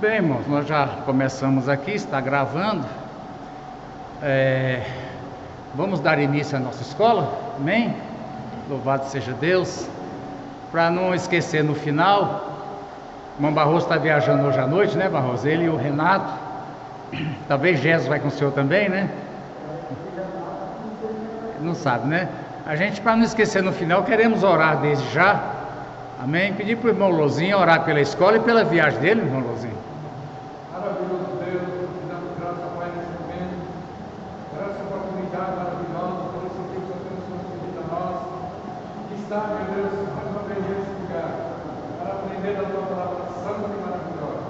Bem, irmãos, nós já começamos aqui, está gravando. Vamos dar início à nossa escola, amém? Louvado seja Deus. Para não esquecer no final, o irmão Barroso está viajando hoje à noite, né, Barroso? Ele e o Renato. Talvez Jesus vai com o senhor também, né? Não sabe, né? A gente, para não esquecer no final, queremos orar desde já, amém? Pedir para o irmão Lozinho orar pela escola e pela viagem dele, irmão Lozinho. Maravilhoso Deus, te damos graça, Pai, nesse momento. Graça a oportunidade maravilhosa, por esse Deus que temos concedido a nós. Que está, meu Deus, mais uma vez nesse lugar, para aprender a tua palavra santa e maravilhosa.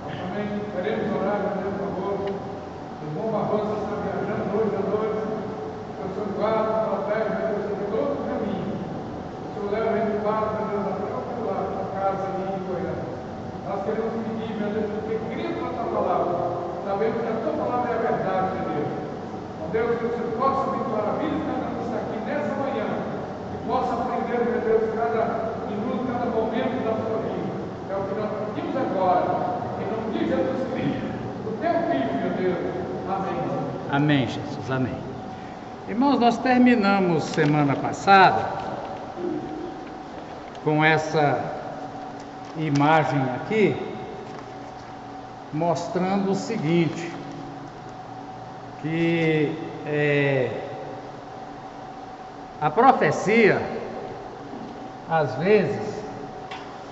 Nós também queremos orar, meu Deus, por favor. O irmão Barroso está viajando hoje à noite. Que o Senhor guarda, protege, meu Deus, em todo o caminho. O Senhor leva ele para, meu Deus, até o teu lado, a casa ali em Goiânia. Nós queremos pedir, meu Deus, porque cremos na tua palavra, sabemos que a tua palavra é a verdade, meu Deus. Ó Deus, que o Senhor possa abençoar a vida de cada um que está aqui nessa manhã, que possa aprender, meu Deus, cada minuto, cada momento da sua vida. É o que nós pedimos agora, em nome de Jesus Cristo, o teu Filho, meu Deus. Amém. Amém, Jesus, amém. Irmãos, nós terminamos semana passada com essa imagem aqui, mostrando o seguinte, que a profecia, às vezes,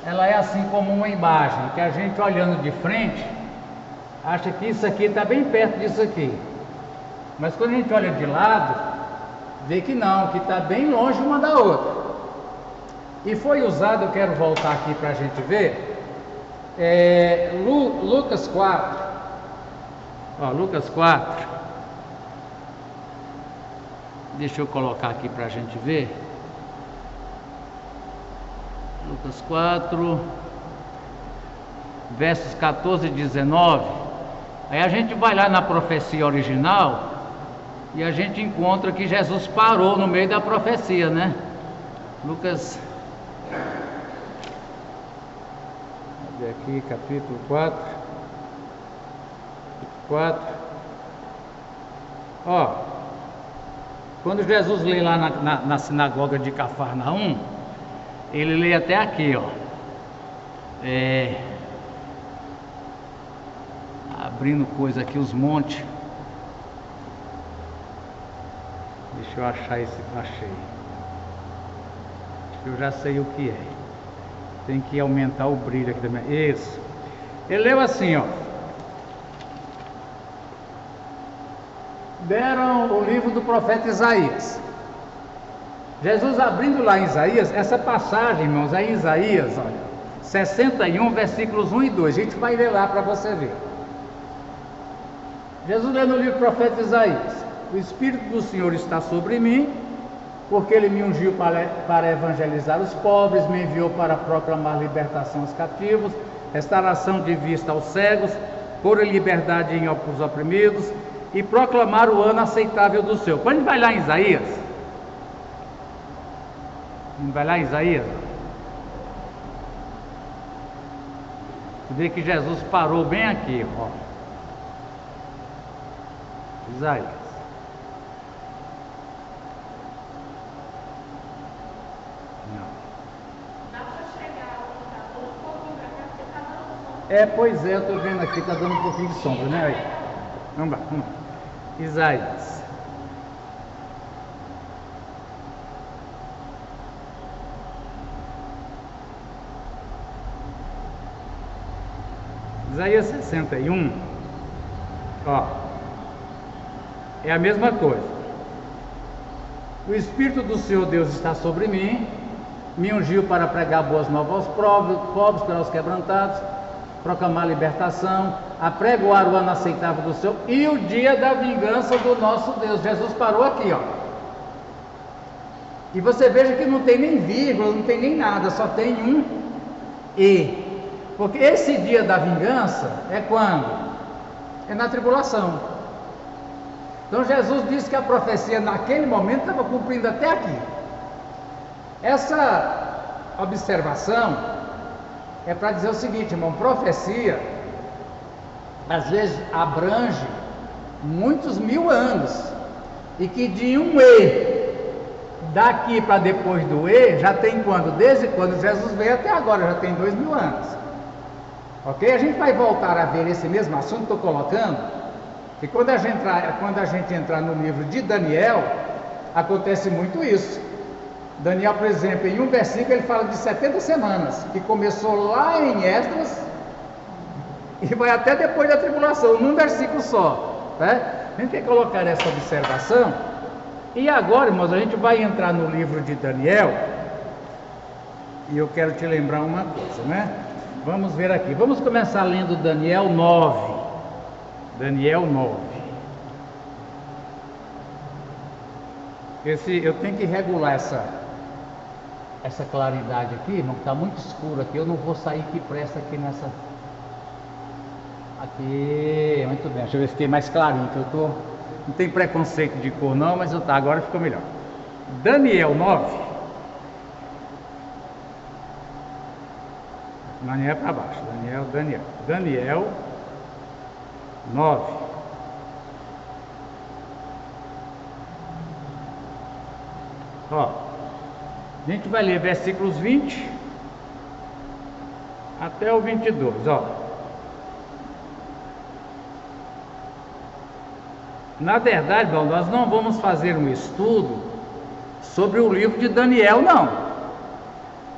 ela é assim como uma imagem, que a gente olhando de frente, acha que isso aqui está bem perto disso aqui, mas quando a gente olha de lado, vê que não, que está bem longe uma da outra. E foi usado, eu quero voltar aqui para a gente ver, Lucas 4, Lucas 4, deixa eu colocar aqui para a gente ver, Lucas 4, versos 14 e 19, aí a gente vai lá na profecia original, e a gente encontra que Jesus parou no meio da profecia, né? Lucas, aqui, capítulo 4, quando Jesus lê lá na sinagoga de Cafarnaum, ele lê até aqui, abrindo coisa aqui, os montes. Deixa eu achar esse, achei. Acho que eu já sei o que é. Tem que aumentar o brilho aqui também. Isso. Ele leu assim, deram o livro do profeta Isaías. Jesus abrindo lá em Isaías, essa passagem, irmãos, é em Isaías, 61, versículos 1 e 2. A gente vai ler lá para você ver. Jesus lê no livro do profeta Isaías: o Espírito do Senhor está sobre mim, porque Ele me ungiu para evangelizar os pobres, me enviou para proclamar libertação aos cativos, restauração de vista aos cegos, pôr liberdade aos oprimidos e proclamar o ano aceitável do Senhor. Quando a gente vai lá em Isaías, vê que Jesus parou bem aqui, Isaías. Pois é, eu estou vendo aqui, está dando um pouquinho de sombra, né? Aí. Vamos lá. Isaías. Isaías 61, é a mesma coisa. O Espírito do Senhor Deus está sobre mim, me ungiu para pregar boas novas aos pobres, para os quebrantados, proclamar libertação, apregoar o ano aceitável do Senhor e o dia da vingança do nosso Deus. Jesus parou aqui, e você veja que não tem nem vírgula, não tem nem nada, só tem um e, porque esse dia da vingança é quando? É na tribulação. Então Jesus disse que a profecia naquele momento estava cumprindo até aqui. Essa observação é para dizer o seguinte, irmão: profecia às vezes abrange muitos mil anos, e que de um E daqui para depois do E já tem quando? Desde quando Jesus veio até agora, já tem 2000 anos. Ok? A gente vai voltar a ver esse mesmo assunto, estou colocando, e quando a gente entrar no livro de Daniel, acontece muito isso. Daniel, por exemplo, em um versículo ele fala de 70 semanas, que começou lá em Esdras e vai até depois da tribulação, num versículo só, né? A gente quer colocar essa observação. E agora, irmãos, a gente vai entrar no livro de Daniel, e eu quero te lembrar uma coisa, né? Vamos ver aqui, vamos começar lendo Daniel 9. Daniel 9. Eu tenho que regular essa claridade aqui, irmão, que está muito escuro aqui. Eu não vou sair que presta aqui nessa. Aqui, muito bem. Deixa eu ver se tem mais clarinho, que eu tô. Não tem preconceito de cor não, mas agora ficou melhor. Daniel 9. Daniel para baixo. Daniel 9. Ó, a gente vai ler versículos 20 até o 22, ó. Na verdade, bom, nós não vamos fazer um estudo sobre o livro de Daniel, não.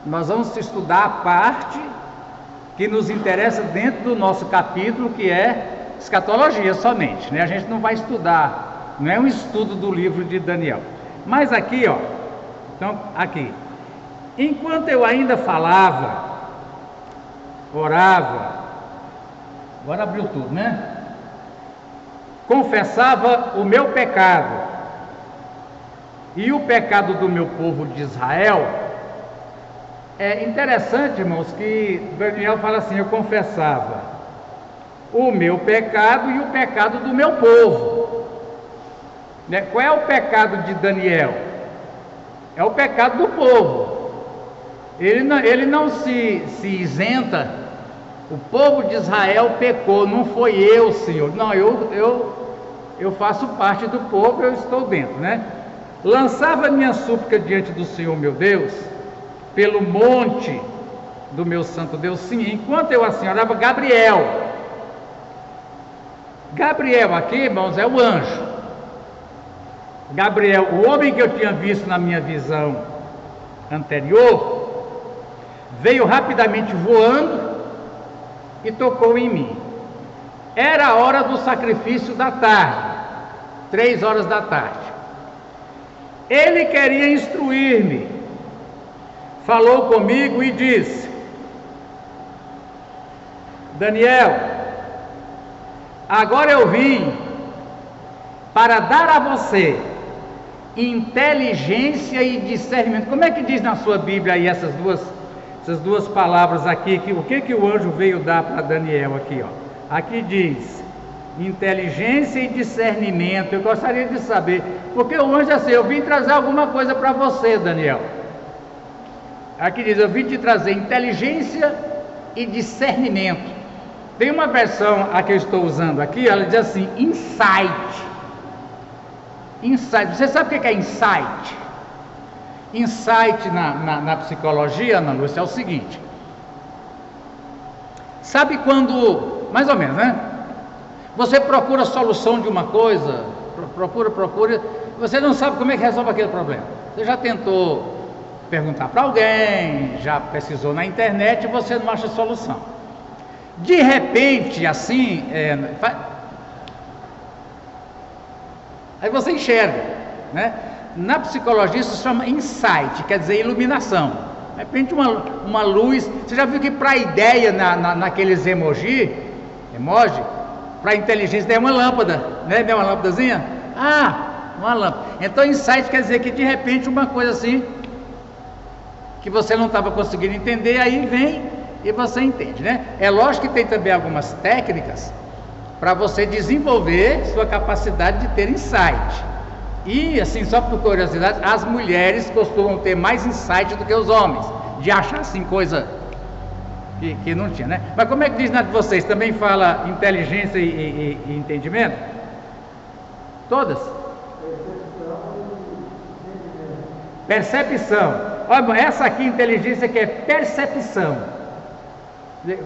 Nós vamos estudar a parte que nos interessa dentro do nosso capítulo, que é escatologia somente, né? A gente não vai estudar, não é um estudo do livro de Daniel. Mas aqui, ó, então, aqui, enquanto eu ainda falava, orava, agora abriu tudo, né? Confessava o meu pecado e o pecado do meu povo de Israel. É interessante, irmãos, que Daniel fala assim: eu confessava o meu pecado e o pecado do meu povo. Né? Qual é o pecado de Daniel? É o pecado do povo. Ele não se isenta. O povo de Israel pecou, não foi eu, Senhor. Não, eu faço parte do povo, eu estou dentro, né? Lançava minha súplica diante do Senhor, meu Deus, pelo monte do meu santo Deus, sim, enquanto eu assim orava. Gabriel aqui, irmãos, é o anjo. Gabriel, o homem que eu tinha visto na minha visão anterior, veio rapidamente voando e tocou em mim. Era a hora do sacrifício da tarde, 3 horas da tarde. Ele queria instruir-me, falou comigo e disse: Daniel, agora eu vim para dar a você inteligência e discernimento. Como é que diz na sua Bíblia aí essas duas palavras aqui? O que o anjo veio dar para Daniel aqui, ó? Aqui diz inteligência e discernimento. Eu gostaria de saber, porque o anjo assim: eu vim trazer alguma coisa para você, Daniel. Aqui diz: eu vim te trazer inteligência e discernimento. Tem uma versão a que eu estou usando aqui, ela diz assim: insight. Insight. Você sabe o que é insight? Insight na psicologia, Ana Lúcia, é o seguinte: sabe quando, mais ou menos, né? Você procura a solução de uma coisa, procura, você não sabe como é que resolve aquele problema. Você já tentou perguntar para alguém, já pesquisou na internet e você não acha solução. De repente, assim, aí você enxerga, né? Na psicologia isso se chama insight, quer dizer iluminação. De repente uma luz. Você já viu que para a ideia naqueles emoji, para a inteligência é uma lâmpada, né? Não é uma lâmpadazinha? Uma lâmpada. Então insight quer dizer que de repente uma coisa assim, que você não estava conseguindo entender, aí vem e você entende, né? É lógico que tem também algumas técnicas para você desenvolver sua capacidade de ter insight. E assim, só por curiosidade, as mulheres costumam ter mais insight do que os homens, de achar assim coisa que não tinha, né? Mas como é que diz na de vocês? Também fala inteligência e entendimento? Todas? Percepção. Olha, essa aqui, inteligência, que é percepção.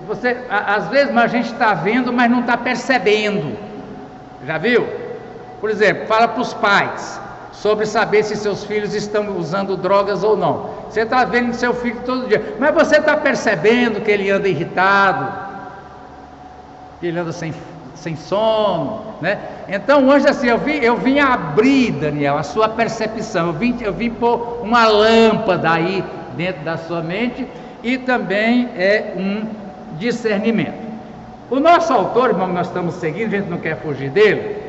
Você, às vezes, a gente está vendo, mas não está percebendo. Já viu? Por exemplo, fala para os pais sobre saber se seus filhos estão usando drogas ou não. Você está vendo seu filho todo dia, mas você está percebendo que ele anda irritado, que ele anda sem sono, né? Então, hoje assim, eu vim abrir, Daniel, a sua percepção. Eu vim pôr uma lâmpada aí dentro da sua mente, e também é um discernimento. O nosso autor, irmão, que nós estamos seguindo, a gente não quer fugir dele.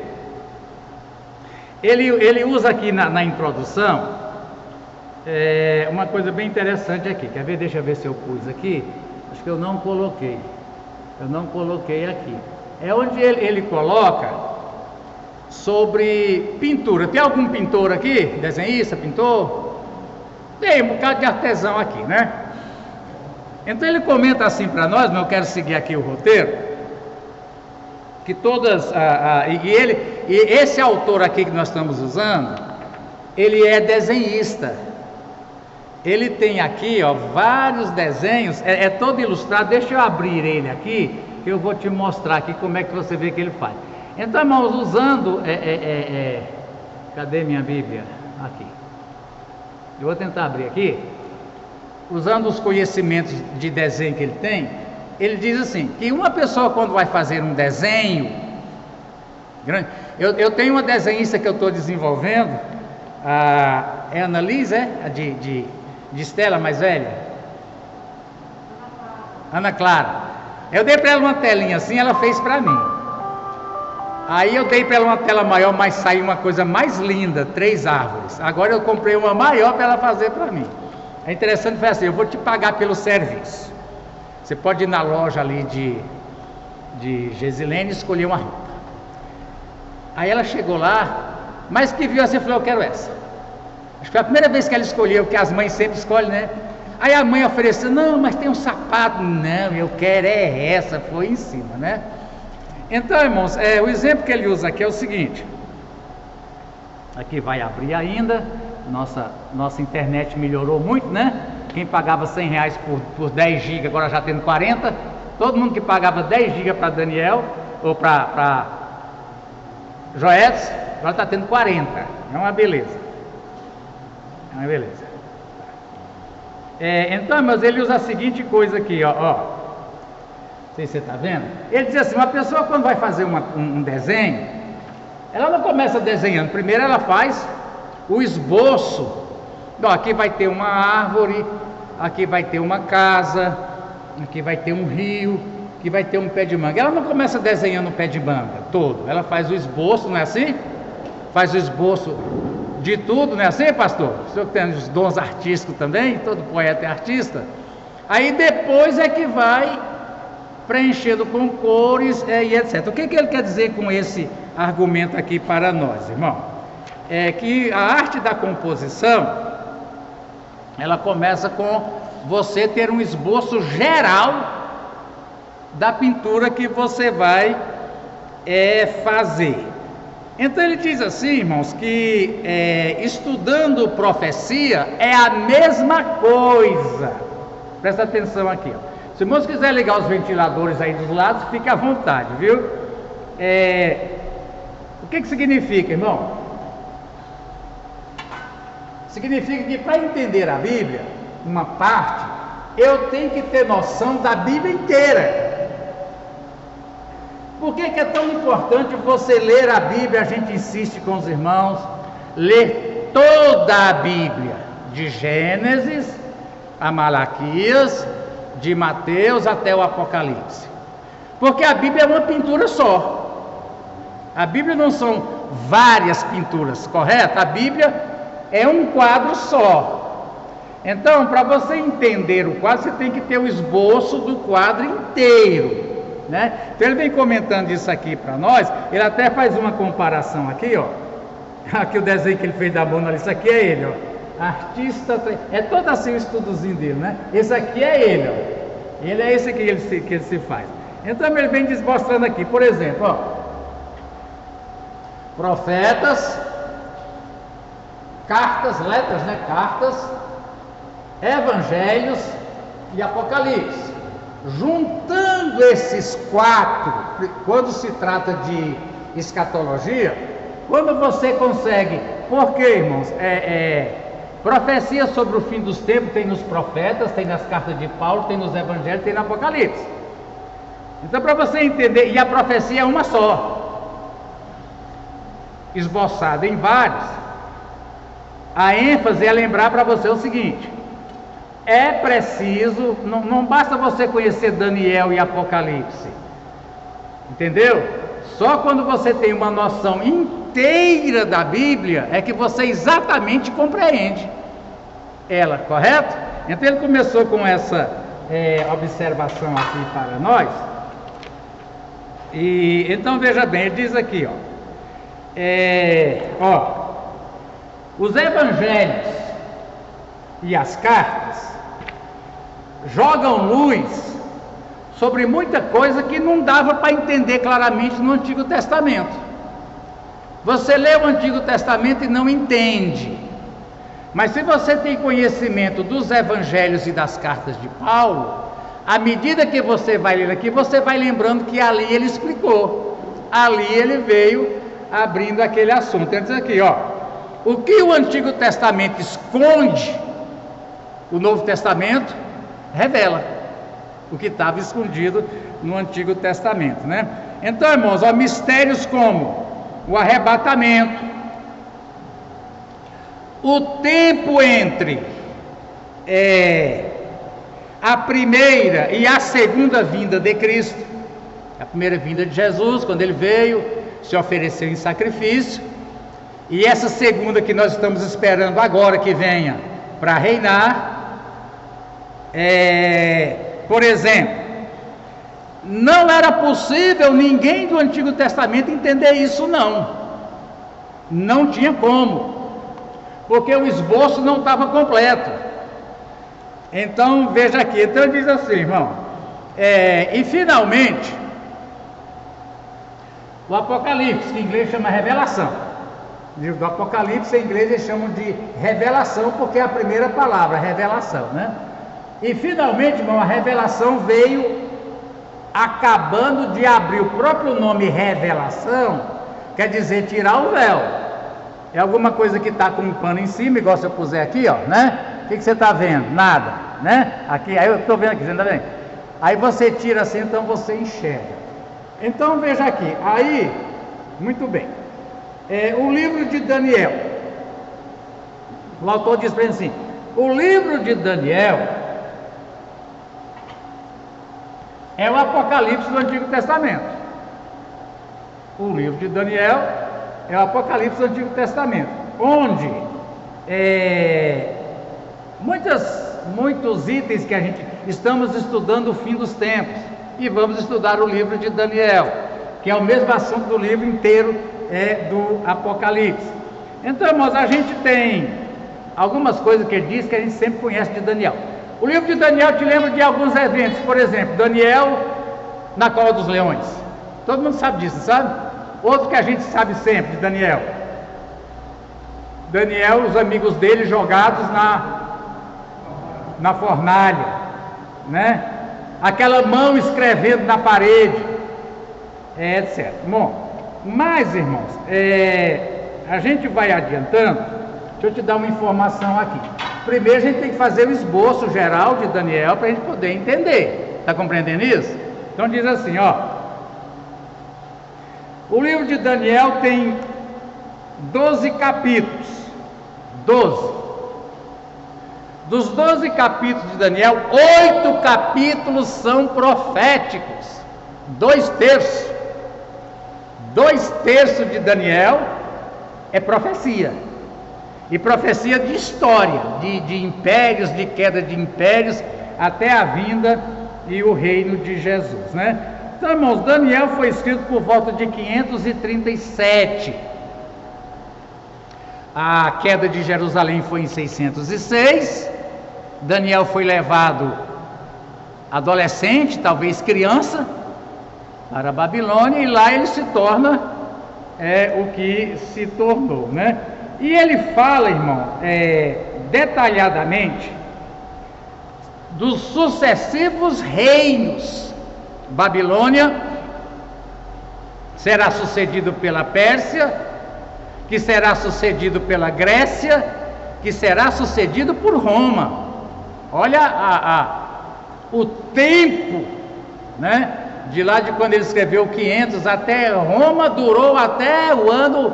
Ele usa aqui na introdução uma coisa bem interessante aqui. Quer ver? Deixa eu ver se eu pus aqui. Acho que eu não coloquei. Eu não coloquei aqui. É onde ele coloca sobre pintura. Tem algum pintor aqui? Desenhista, pintor? Tem um bocado de artesão aqui, né? Então ele comenta assim para nós, mas eu quero seguir aqui o roteiro, que todas, e esse autor aqui que nós estamos usando, ele é desenhista. Ele tem aqui, ó, vários desenhos, é todo ilustrado. Deixa eu abrir ele aqui, que eu vou te mostrar aqui como é que você vê que ele faz. Então, irmãos, usando, cadê minha Bíblia? Aqui. Eu vou tentar abrir aqui. Usando os conhecimentos de desenho que ele tem, ele diz assim, que uma pessoa quando vai fazer um desenho grande, eu tenho uma desenhista que eu estou desenvolvendo, é a Annalise, de Estela, mais velha? Ana Clara. Eu dei para ela uma telinha assim, ela fez para mim. Aí eu dei para ela uma tela maior, mas saiu uma coisa mais linda, 3 árvores. Agora eu comprei uma maior para ela fazer para mim. É interessante, foi assim, eu vou te pagar pelo serviço. Você pode ir na loja ali de Gesilene e escolher uma roupa. Aí ela chegou lá, mas que viu assim, falou, eu quero essa. Acho que foi a primeira vez que ela escolheu, que as mães sempre escolhem, né? Aí a mãe ofereceu, não, mas tem um sapato. Não, eu quero essa, foi em cima, né? Então, irmãos, o exemplo que ele usa aqui é o seguinte. Aqui vai abrir ainda. Nossa internet melhorou muito, né? Quem pagava R$100 por 10 GB, agora já tendo 40. Todo mundo que pagava 10 GB para Daniel, ou para Joetes, agora está tendo 40. É uma beleza. É uma beleza. Então, mas ele usa a seguinte coisa aqui, ó. Não sei se você está vendo. Ele diz assim, uma pessoa quando vai fazer um desenho, ela não começa desenhando. Primeiro ela faz o esboço. Então, aqui vai ter uma árvore, aqui vai ter uma casa, aqui vai ter um rio, aqui vai ter um pé de manga. Ela não começa desenhando o pé de manga todo. Ela faz o esboço, não é assim? Faz o esboço de tudo, não é assim, pastor? O senhor que tem os dons artísticos também, todo poeta é artista. Aí depois é que vai preenchendo com cores e etc. O que ele quer dizer com esse argumento aqui para nós, irmão? É que a arte da composição, ela começa com você ter um esboço geral da pintura que você vai fazer. Então ele diz assim, irmãos, que estudando profecia é a mesma coisa. Presta atenção aqui, ó. Se o irmão quiser ligar os ventiladores aí dos lados, fique à vontade, viu? O que significa, irmão? Significa que para entender a Bíblia, uma parte, eu tenho que ter noção da Bíblia inteira. Por que é tão importante você ler a Bíblia? A gente insiste com os irmãos, ler toda a Bíblia, de Gênesis a Malaquias, de Mateus até o Apocalipse. Porque a Bíblia é uma pintura só. A Bíblia não são várias pinturas, correto? A Bíblia é um quadro só. Então, para você entender o quadro, você tem que ter o esboço do quadro inteiro, né? Então ele vem comentando isso aqui para nós. Ele até faz uma comparação aqui, ó. Aqui o desenho que ele fez da Mona Lisa, aqui é ele, ó. Artista, é todo assim o estudozinho dele, né? Esse aqui é ele, ó. Ele é esse que ele se faz. Então ele vem mostrando aqui, por exemplo, ó, profetas, cartas, letras, né? Cartas, evangelhos e apocalipse. Juntando esses quatro, quando se trata de escatologia, quando você consegue, porque, irmãos, profecia sobre o fim dos tempos tem nos profetas, tem nas cartas de Paulo, tem nos evangelhos, tem no Apocalipse. Então, para você entender, e a profecia é uma só, esboçada em vários, a ênfase é lembrar para você o seguinte: é preciso, não basta você conhecer Daniel e Apocalipse, entendeu? Só quando você tem uma noção inteira da Bíblia é que você exatamente compreende ela, correto? Então ele começou com essa observação aqui para nós. E então veja bem, ele diz aqui, os evangelhos e as cartas jogam luz sobre muita coisa que não dava para entender claramente no Antigo Testamento. Você lê o Antigo Testamento e não entende, mas se você tem conhecimento dos evangelhos e das cartas de Paulo, à medida que você vai ler aqui, você vai lembrando que ali ele explicou, ali ele veio abrindo aquele assunto. Ele diz aqui, o que o Antigo Testamento esconde, o Novo Testamento revela o que estava escondido no Antigo Testamento, né? Então, irmãos, mistérios como o arrebatamento, o tempo entre a primeira e a segunda vinda de Cristo, a primeira vinda de Jesus, quando ele veio, se ofereceu em sacrifício, e essa segunda que nós estamos esperando agora que venha para reinar. Por exemplo, não era possível ninguém do Antigo Testamento entender isso, não tinha como, porque o esboço não estava completo. Então veja aqui, então ele diz assim, irmão, e finalmente o Apocalipse, que em inglês chama revelação. O livro do Apocalipse em inglês eles chamam de revelação, porque é a primeira palavra, revelação, né? E finalmente, irmão, a revelação veio acabando de abrir. O próprio nome revelação quer dizer tirar o véu. É alguma coisa que está com um pano em cima, igual se eu puser aqui, né? O que você está vendo? Nada, né? Aqui, aí eu estou vendo aqui, você está vendo? Aí você tira assim, então você enxerga. Então veja aqui, aí, muito bem. O livro de Daniel, o autor diz para ele assim: o livro de Daniel é o Apocalipse do Antigo Testamento. O livro de Daniel é o Apocalipse do Antigo Testamento, onde muitos itens que a gente estamos estudando o fim dos tempos, e vamos estudar o livro de Daniel, que é o mesmo assunto do livro inteiro do Apocalipse. Então, irmãos, a gente tem algumas coisas que ele diz que a gente sempre conhece de Daniel. O livro de Daniel te lembra de alguns eventos, por exemplo, Daniel na cova dos leões. Todo mundo sabe disso, sabe? Outro que a gente sabe sempre de Daniel. Daniel, os amigos dele jogados na fornalha, né? Aquela mão escrevendo na parede, etc. Bom, mas, irmãos, a gente vai adiantando. Deixa eu te dar uma informação aqui. Primeiro a gente tem que fazer o esboço geral de Daniel para a gente poder entender. Está compreendendo isso? Então diz assim, o livro de Daniel tem 12 capítulos. 12. Dos 12 capítulos de Daniel, 8 capítulos são proféticos. 2/3. 2/3 de Daniel é profecia. E profecia de história, de impérios, de queda de impérios, até a vinda e o reino de Jesus, né? Então, irmãos, Daniel foi escrito por volta de 537. A queda de Jerusalém foi em 606. Daniel foi levado adolescente, talvez criança, para a Babilônia, e lá ele se torna o que se tornou, né? E ele fala, irmão, detalhadamente dos sucessivos reinos. Babilônia será sucedido pela Pérsia, que será sucedido pela Grécia, que será sucedido por Roma. Olha o tempo, né? De lá de quando ele escreveu 500 até Roma, durou até o ano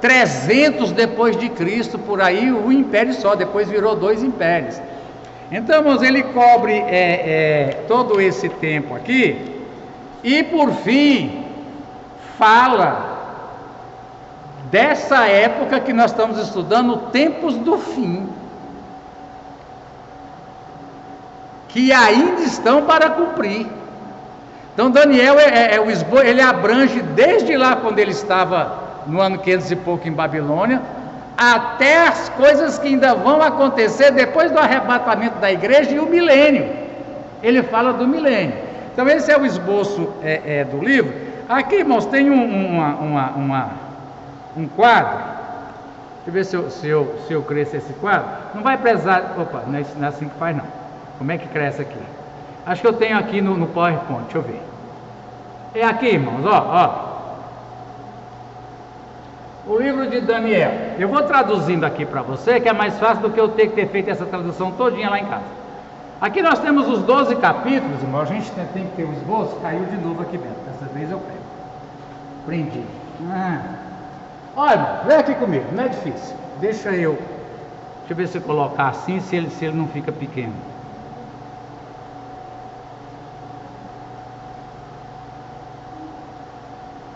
300 depois de Cristo, por aí, um império só, depois virou 2 impérios. Então, irmãos, ele cobre todo esse tempo aqui, e por fim, fala dessa época que nós estamos estudando, tempos do fim, que ainda estão para cumprir. Então Daniel ele abrange desde lá quando ele estava no ano 500 e pouco em Babilônia, até as coisas que ainda vão acontecer depois do arrebatamento da igreja e o milênio. Ele fala do milênio. Então esse é o esboço do livro. Aqui, irmãos, tem um quadro. Deixa eu ver se eu cresço esse quadro. Não vai precisar. Opa, não é assim que faz, não. Como é que cresce aqui? Acho que eu tenho aqui no PowerPoint, deixa eu ver. É aqui, irmãos, ó. O livro de Daniel. Eu vou traduzindo aqui para você, que é mais fácil do que eu ter que ter feito essa tradução todinha lá em casa. Aqui nós temos os 12 capítulos, irmão. A gente tem que ter o esboço. Caiu de novo aqui dentro. Dessa vez eu pego. Prendi. Olha, irmão, vem aqui comigo, não é difícil. Deixa eu ver se eu colocar assim, se ele não fica pequeno.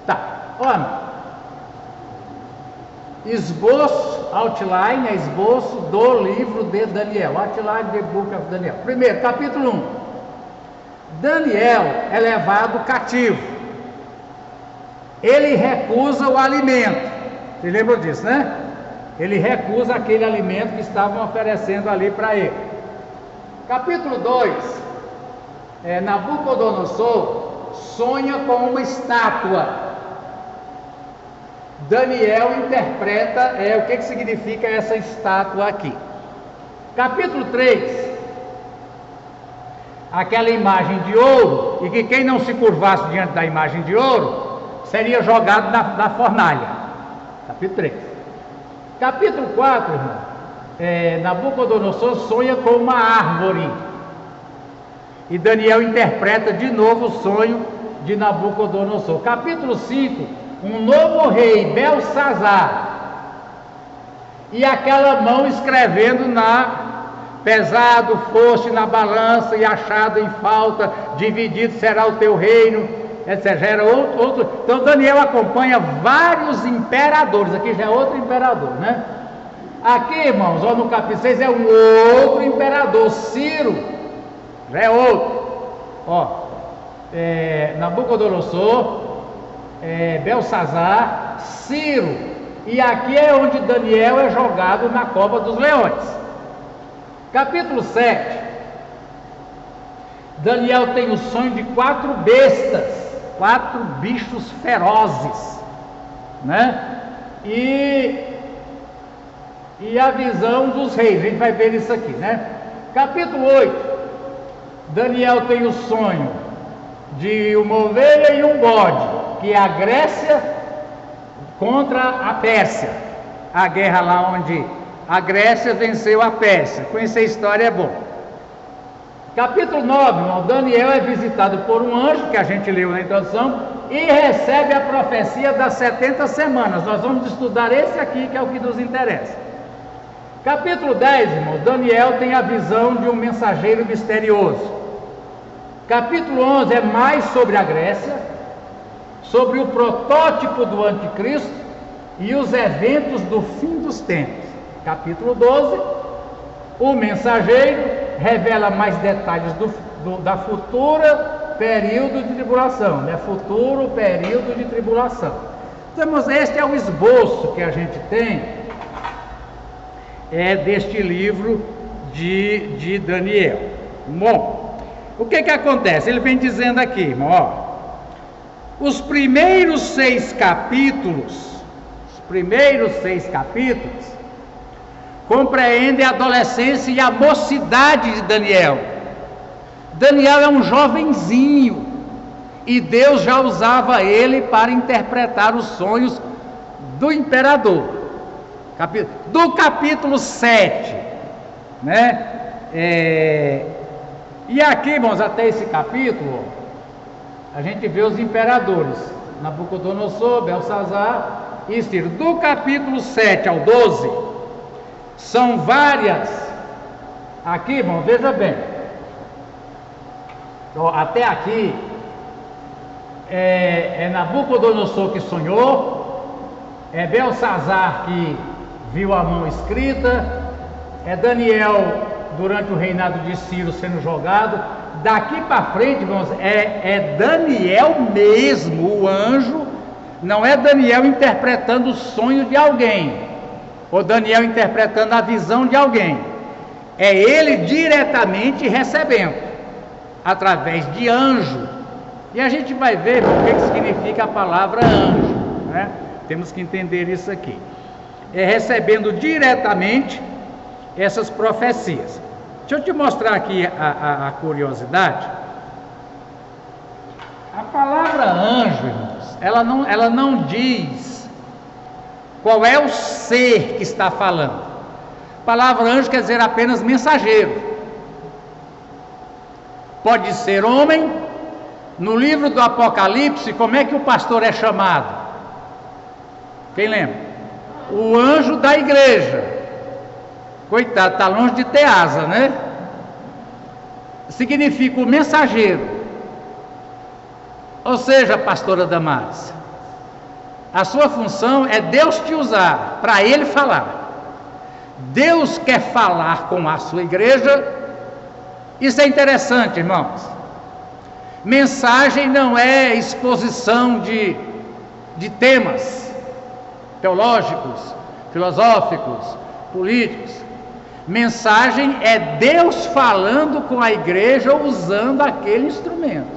Tá, olha, esboço, outline, esboço do livro de Daniel, outline the book of Daniel. Primeiro, capítulo 1. Daniel é levado cativo. Ele recusa o alimento. Vocês lembram disso, né? Ele recusa aquele alimento que estavam oferecendo ali para ele. Capítulo 2. Nabucodonosor sonha com uma estátua. Daniel interpreta o que significa essa estátua aqui. Capítulo 3. Aquela imagem de ouro, e que quem não se curvasse diante da imagem de ouro seria jogado na fornalha. Capítulo 3. Capítulo 4, irmão, Nabucodonosor sonha com uma árvore, e Daniel interpreta de novo o sonho de Nabucodonosor. Capítulo 5, um novo rei, Belsazar, e aquela mão escrevendo pesado foste na balança e achado em falta, dividido será o teu reino, etc. Era outro. Então Daniel acompanha vários imperadores. Aqui já é outro imperador, né? Aqui, irmãos, no capítulo 6 é um outro imperador, Ciro, já é outro. Nabucodonosor, Belsazar, Ciro, e aqui é onde Daniel é jogado na cova dos leões. Capítulo 7, Daniel tem o sonho de 4 bestas, 4 bichos ferozes, né? E a visão dos reis, a gente vai ver isso aqui, né? Capítulo 8, Daniel tem o sonho de uma ovelha e um bode, que é a Grécia contra a Pérsia, a guerra lá onde a Grécia venceu a Pérsia. Conhecer a história é bom. Capítulo 9, irmão, Daniel é visitado por um anjo, que a gente leu na introdução, e recebe a profecia das 70 semanas. Nós vamos estudar esse aqui, que é o que nos interessa. Capítulo 10, irmão, Daniel tem a visão de um mensageiro misterioso. Capítulo 11 é mais sobre a Grécia, sobre o protótipo do anticristo e os eventos do fim dos tempos. Capítulo 12, o mensageiro revela mais detalhes da futura período de tribulação, né? Futuro período de tribulação. Então, este é o esboço que a gente tem deste livro de Daniel. Bom, O que acontece? Ele vem dizendo aqui, irmão, ó, os primeiros 6 capítulos, compreendem a adolescência e a mocidade de Daniel. Daniel é um jovenzinho, e Deus já usava ele para interpretar os sonhos do imperador. Do capítulo 7, né? E aqui, irmãos, até esse capítulo, a gente vê os imperadores, Nabucodonosor, Belsazar e Ciro. Do capítulo 7 ao 12, são várias. Aqui, irmão, veja bem. Até aqui, é Nabucodonosor que sonhou, é Belsazar que viu a mão escrita, é Daniel durante o reinado de Ciro sendo jogado. Daqui para frente, irmãos, é Daniel mesmo, o anjo, não é Daniel interpretando o sonho de alguém, ou Daniel interpretando a visão de alguém, é ele diretamente recebendo, através de anjo. E a gente vai ver o que significa a palavra anjo, né? Temos que entender isso aqui. É recebendo diretamente essas profecias. Deixa eu te mostrar aqui a curiosidade. A palavra anjo, irmãos, ela não diz qual é o ser que está falando. A palavra anjo quer dizer apenas mensageiro. Pode ser homem. No livro do Apocalipse, como é que o pastor é chamado? Quem lembra? O anjo da igreja. Coitado, está longe de ter asa, né? Significa o mensageiro. Ou seja, pastora Damares, a sua função é Deus te usar para Ele falar. Deus quer falar com a sua igreja. Isso é interessante, irmãos. Mensagem não é exposição de temas teológicos, filosóficos, políticos. Mensagem é Deus falando com a igreja usando aquele instrumento.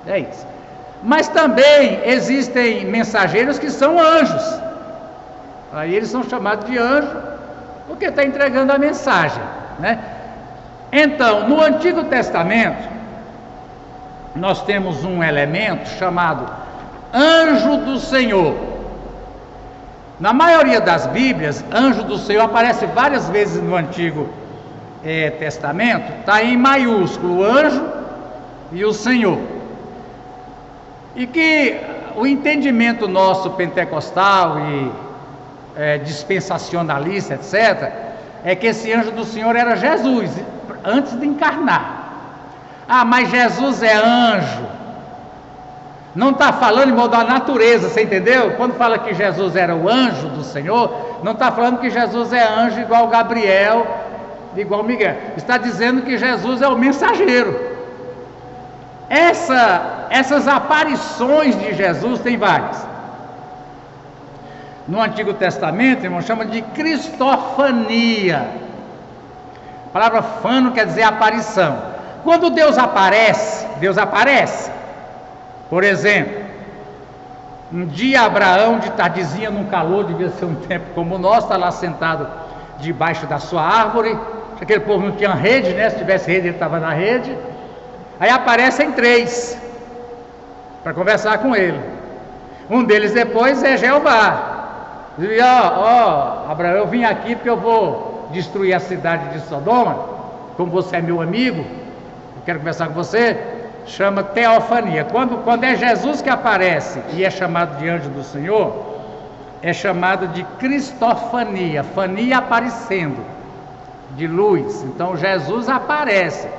É isso. Mas também existem mensageiros que são anjos. Aí eles são chamados de anjo porque está entregando a mensagem, né? Então, no Antigo Testamento, nós temos um elemento chamado anjo do Senhor. Na maioria das Bíblias, anjo do Senhor aparece várias vezes no Antigo Testamento, está em maiúsculo, o anjo e o Senhor. E que o entendimento nosso pentecostal e dispensacionalista, etc., é que esse anjo do Senhor era Jesus, antes de encarnar. Ah, mas Jesus é anjo. Não está falando, irmão, da natureza, você entendeu? Quando fala que Jesus era o anjo do Senhor, não está falando que Jesus é anjo igual Gabriel, igual Miguel. Está dizendo que Jesus é o mensageiro. Essas aparições de Jesus tem várias. No Antigo Testamento, irmão, chama de cristofania. A palavra fano quer dizer aparição. Quando Deus aparece. Por exemplo, um dia Abraão, de tardezinha, num calor, devia ser um tempo como o nosso, está lá sentado debaixo da sua árvore. Aquele povo não tinha rede, né? Se tivesse rede, ele estava na rede. Aí aparecem 3 para conversar com ele. Um deles depois é Jeová. Diz: Abraão, eu vim aqui porque eu vou destruir a cidade de Sodoma. Como você é meu amigo, eu quero conversar com você. Chama teofania. Quando é Jesus que aparece e é chamado de anjo do Senhor, é chamado de cristofania. Fania aparecendo, de luz. Então Jesus aparece.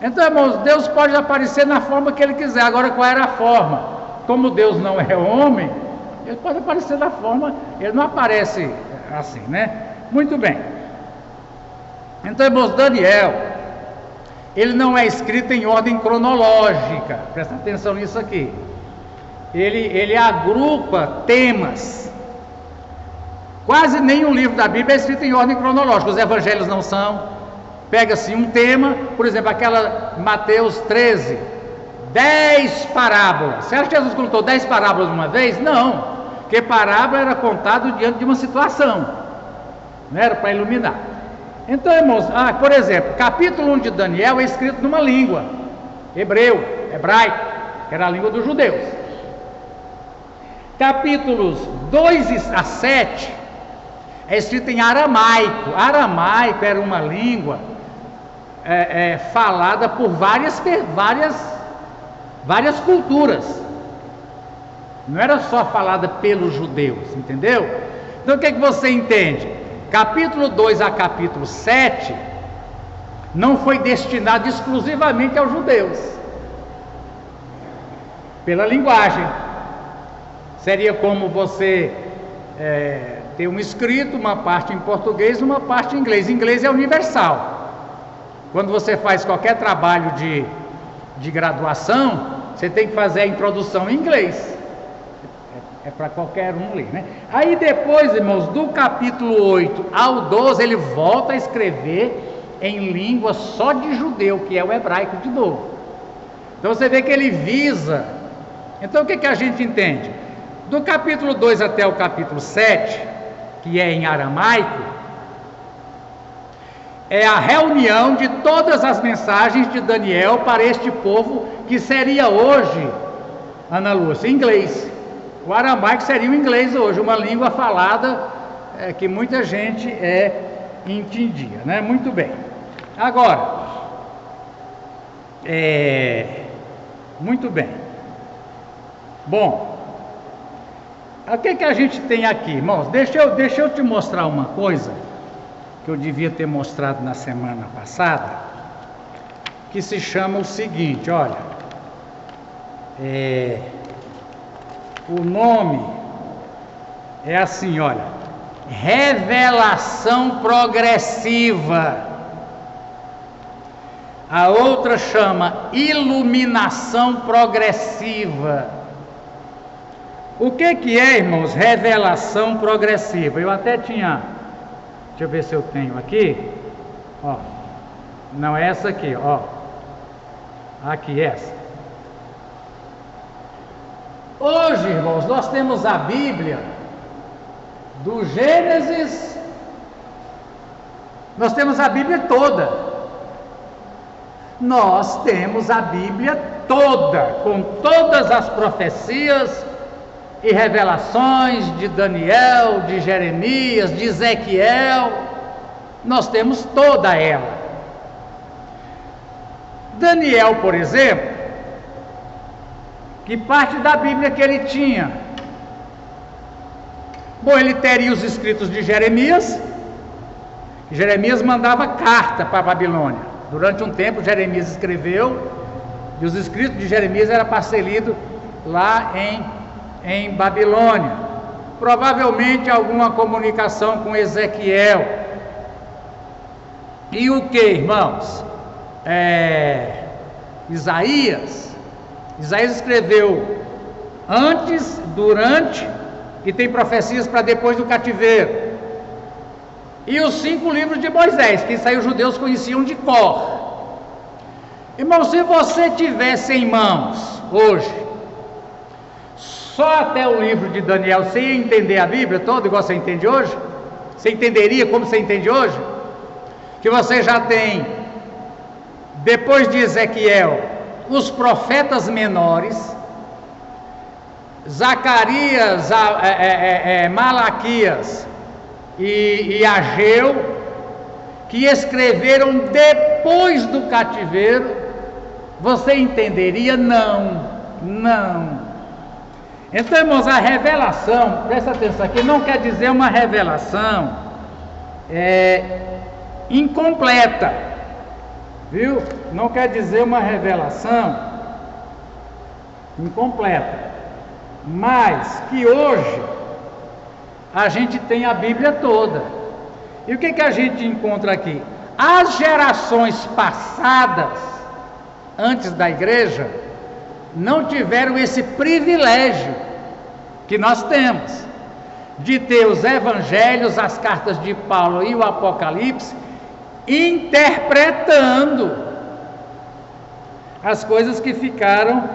Então, irmãos, Deus pode aparecer na forma que Ele quiser. Agora, qual era a forma? Como Deus não é homem, Ele pode aparecer da forma, Ele não aparece assim, né? Muito bem. Então, irmãos, Daniel, ele não é escrito em ordem cronológica. Presta atenção nisso aqui. Ele agrupa temas. Quase nenhum livro da Bíblia é escrito em ordem cronológica. Os evangelhos não são, Pega-se um tema, por exemplo, aquela Mateus 13, 10 parábolas. Você acha que Jesus contou 10 parábolas de uma vez? Não, porque parábola era contado diante de uma situação, não era para iluminar. Então, irmãos, por exemplo, capítulo 1 de Daniel é escrito numa língua, hebraico, que era a língua dos judeus. Capítulos 2 a 7 é escrito em aramaico. Aramaico era uma língua falada por várias culturas. Não era só falada pelos judeus, entendeu? Então o que você entende? Capítulo 2 a capítulo 7 não foi destinado exclusivamente aos judeus, pela linguagem. Seria como você ter um escrito, uma parte em português, uma parte em inglês. Inglês é universal. Quando você faz qualquer trabalho de graduação, você tem que fazer a introdução em inglês. É para qualquer um ler, né? Aí depois, irmãos, do capítulo 8 ao 12, ele volta a escrever em língua só de judeu, que é o hebraico de novo. Então você vê que ele visa. Então o que a gente entende? Do capítulo 2 até o capítulo 7, que é em aramaico, é a reunião de todas as mensagens de Daniel para este povo, que seria hoje, Ana Lúcia, inglês. O aramaico seria o inglês hoje, uma língua falada que muita gente entendia, né? Muito bem. Agora, muito bem. Bom, o que a gente tem aqui, irmãos? Deixa eu te mostrar uma coisa que eu devia ter mostrado na semana passada, que se chama o seguinte, olha, o nome é assim, olha, revelação progressiva. A outra chama iluminação progressiva. O que é, irmãos, revelação progressiva? Eu até tinha, deixa eu ver se eu tenho aqui, ó, não é essa aqui, ó, aqui essa. Hoje, irmãos, nós temos a Bíblia do Gênesis, nós temos a Bíblia toda. Nós temos a Bíblia toda, com todas as profecias e revelações de Daniel, de Jeremias, de Ezequiel. Nós temos toda ela. Daniel, por exemplo, que parte da Bíblia que ele tinha? Bom, ele teria os escritos de Jeremias. Jeremias mandava carta para a Babilônia. Durante um tempo Jeremias escreveu, e os escritos de Jeremias eram para ser lido lá em Babilônia. Provavelmente alguma comunicação com Ezequiel. E o que, irmãos? Isaías escreveu antes, durante, e tem profecias para depois do cativeiro. E os 5 livros de Moisés, que isso aí os judeus conheciam de cor. Irmão, se você tivesse em mãos hoje só até o livro de Daniel, você ia entender a Bíblia toda igual você entende hoje? Você entenderia como você entende hoje? Que você já tem, depois de Ezequiel, os profetas menores, Zacarias, Malaquias e Ageu, que escreveram depois do cativeiro. Você entenderia? Não. Então, irmãos, a revelação, presta atenção aqui, não quer dizer uma revelação incompleta, viu? Não quer dizer uma revelação incompleta, mas que hoje a gente tem a Bíblia toda. E o que a gente encontra aqui? As gerações passadas, antes da igreja, não tiveram esse privilégio que nós temos, de ter os evangelhos, as cartas de Paulo e o Apocalipse interpretando as coisas que ficaram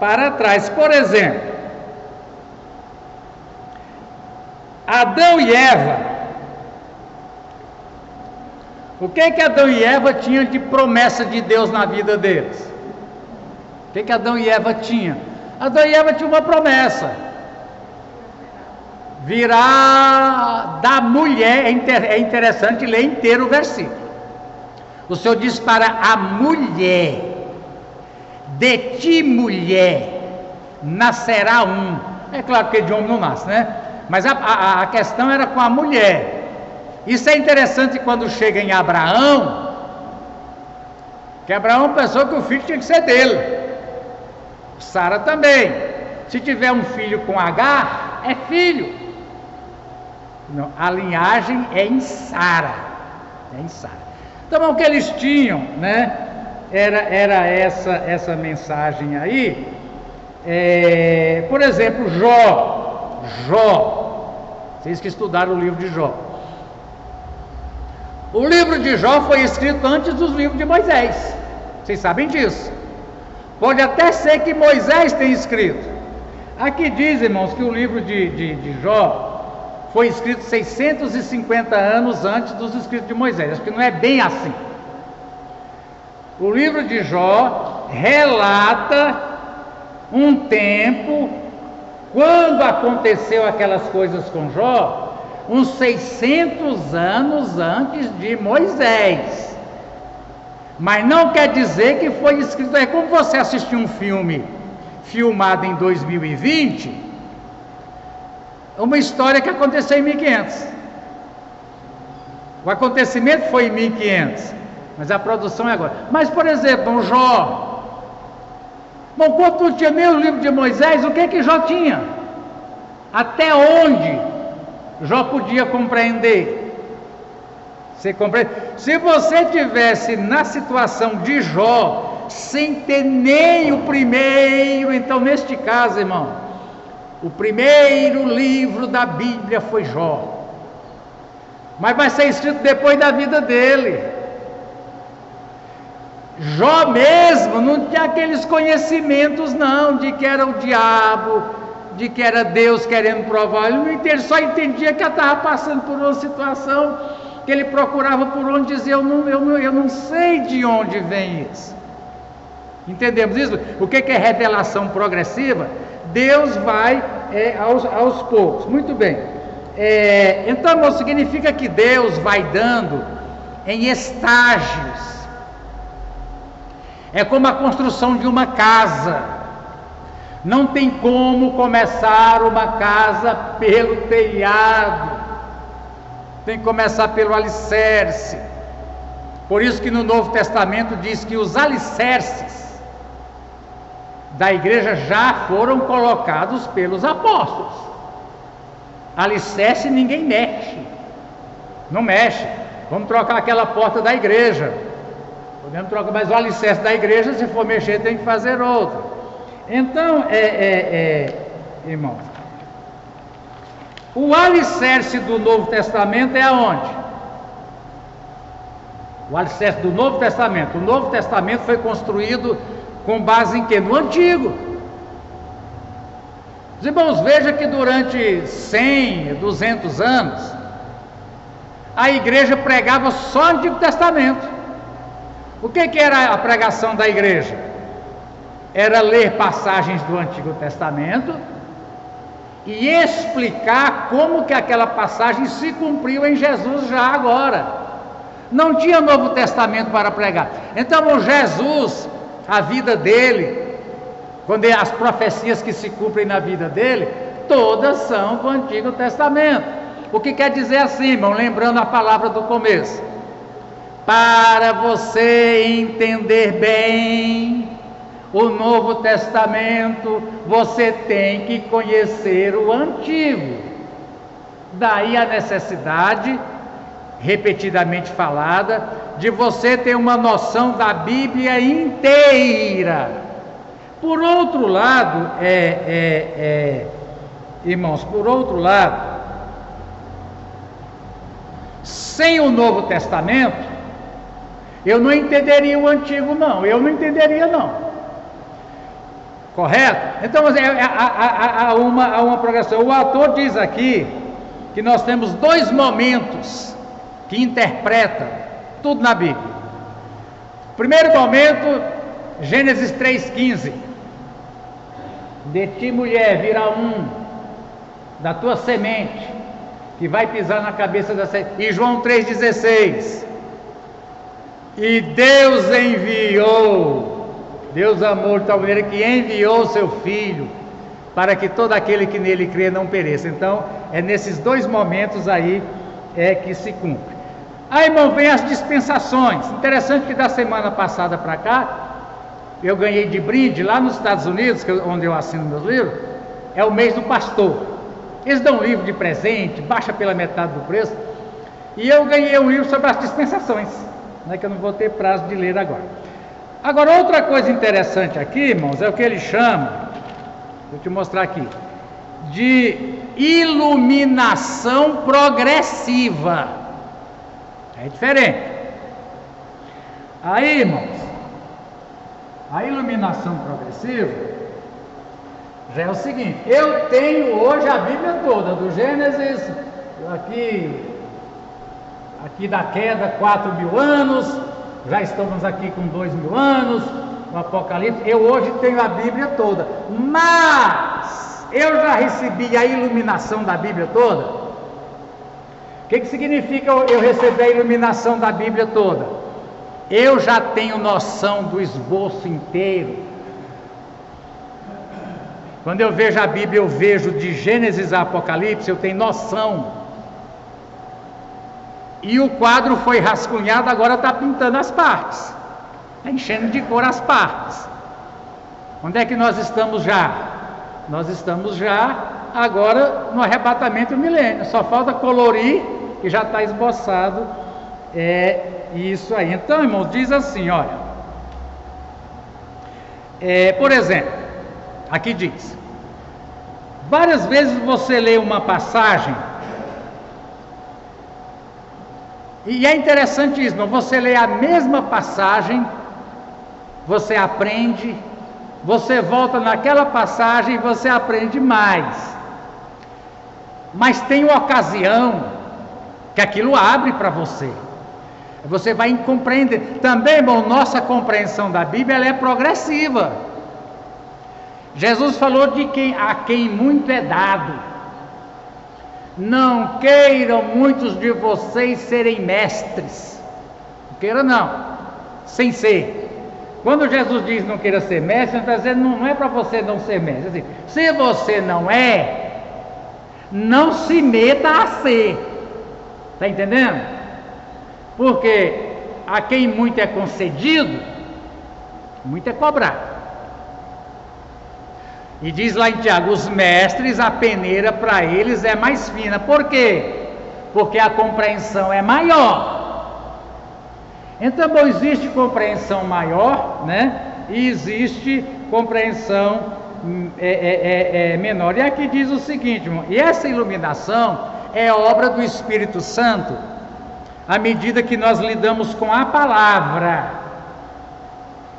para trás. Por exemplo, Adão e Eva. O que Adão e Eva tinham de promessa de Deus na vida deles? O que Adão e Eva tinham? Adão e Eva tinham uma promessa: virá da mulher. É interessante ler inteiro o versículo. O Senhor diz para a mulher: de ti, mulher, nascerá um. É claro que de homem não nasce, né? Mas a questão era com a mulher. Isso é interessante quando chega em Abraão, que Abraão pensou que o filho tinha que ser dele. Sara também. Se tiver um filho com Agar, é filho. Não, a linhagem é em Sara. É em Sara. Então o que eles tinham, né? Era essa mensagem aí. Por exemplo, Jó. Vocês que estudaram o livro de Jó. O livro de Jó foi escrito antes dos livros de Moisés. Vocês sabem disso. Pode até ser que Moisés tenha escrito. Aqui diz, irmãos, que o livro de Jó foi escrito 650 anos antes dos escritos de Moisés. Acho que não é bem assim. O livro de Jó relata um tempo, quando aconteceu aquelas coisas com Jó, uns 600 anos antes de Moisés. Mas não quer dizer que foi escrito. É como você assistir um filme filmado em 2020, uma história que aconteceu em 1500. O acontecimento foi em 1500, mas a produção é agora. Mas, por exemplo, Jó. Bom, quando não tinha nem o livro de Moisés, o que Jó tinha? Até onde Jó podia compreender? Você compreende? Se você tivesse na situação de Jó, sem ter nem o primeiro, então neste caso, irmão, o primeiro livro da Bíblia foi Jó. Mas vai ser escrito depois da vida dele. Jó mesmo não tinha aqueles conhecimentos não, de que era o diabo, de que era Deus querendo provar. Ele só entendia que ela estava passando por uma situação que ele procurava por onde dizer, eu não sei de onde vem isso. Entendemos isso? O que é revelação progressiva? Deus vai aos poucos. Muito bem. Então, irmão, significa que Deus vai dando em estágios. É como a construção de uma casa. Não tem como começar uma casa pelo telhado. Tem que começar pelo alicerce. Por isso que no Novo Testamento diz que os alicerces da igreja já foram colocados pelos apóstolos. Alicerce ninguém mexe. Não mexe. Vamos trocar aquela porta da igreja. Podemos trocar, mas o alicerce da igreja, se for mexer, tem que fazer outro. Então, irmãos, o alicerce do Novo Testamento é aonde? O alicerce do Novo Testamento. O Novo Testamento foi construído com base em quê? No Antigo. Os irmãos, veja que durante 100, 200 anos, a igreja pregava só o Antigo Testamento. O que era a pregação da igreja? Era ler passagens do Antigo Testamento e explicar como que aquela passagem se cumpriu em Jesus já agora. Não tinha Novo Testamento para pregar. Então Jesus, a vida dele, quando as profecias que se cumprem na vida dele, todas são do Antigo Testamento. O que quer dizer assim, irmão? Lembrando a palavra do começo. Para você entender bem o Novo Testamento, você tem que conhecer o Antigo. Daí a necessidade, repetidamente falada, de você ter uma noção da Bíblia inteira. Por outro lado, irmãos, por outro lado, sem o Novo Testamento, Eu não entenderia o Antigo, não. Eu não entenderia, não. Correto? Então, há uma progressão. O autor diz aqui que nós temos 2 momentos que interpretam tudo na Bíblia. Primeiro momento, Gênesis 3,15. De ti, mulher, virá um da tua semente, que vai pisar na cabeça da semente. E João 3,16. E Deus enviou, Deus amou de tal maneira que enviou o seu Filho, para que todo aquele que nele crê não pereça. Então, é nesses 2 momentos aí que se cumpre. Aí, irmão, vem as dispensações. Interessante que da semana passada para cá, eu ganhei de brinde lá nos Estados Unidos, onde eu assino meus livros, é o mês do pastor. Eles dão um livro de presente, baixa pela metade do preço, e eu ganhei um livro sobre as dispensações, né, que eu não vou ter prazo de ler agora. Agora, outra coisa interessante aqui, irmãos, é o que ele chama, vou te mostrar aqui, de iluminação progressiva. É diferente. Aí, irmãos, a iluminação progressiva já é o seguinte: eu tenho hoje a Bíblia toda, do Gênesis, aqui da queda, 4.000 anos, já estamos aqui com 2.000 anos, o Apocalipse. Eu hoje tenho a Bíblia toda, mas eu já recebi a iluminação da Bíblia toda. O que significa eu receber a iluminação da Bíblia toda? Eu já tenho noção do esboço inteiro. Quando eu vejo a Bíblia, eu vejo de Gênesis a Apocalipse, eu tenho noção. E o quadro foi rascunhado, agora está pintando as partes, está enchendo de cor as partes. Onde é que nós estamos já? Nós estamos já agora no arrebatamento do milênio, só falta colorir e já está esboçado isso aí. Então, irmãos, diz assim, olha, por exemplo, aqui diz, várias vezes você lê uma passagem, e é interessante isso, irmão, você lê a mesma passagem, você aprende, você volta naquela passagem e você aprende mais. Mas tem uma ocasião que aquilo abre para você. Você vai compreender. Também, irmão, nossa compreensão da Bíblia ela é progressiva. Jesus falou de a quem muito é dado. Não queiram muitos de vocês serem mestres. Não queira não, sem ser. Quando Jesus diz não queira ser mestre, ele está dizendo não é para você não ser mestre. Assim, se você não é, não se meta a ser. Está entendendo? Porque a quem muito é concedido, muito é cobrado. E diz lá em Tiago, os mestres, a peneira para eles é mais fina. Por quê? Porque a compreensão é maior. Então, bom, existe compreensão maior, né? E existe compreensão menor. E aqui diz o seguinte, irmão, e essa iluminação é obra do Espírito Santo, à medida que nós lidamos com a palavra.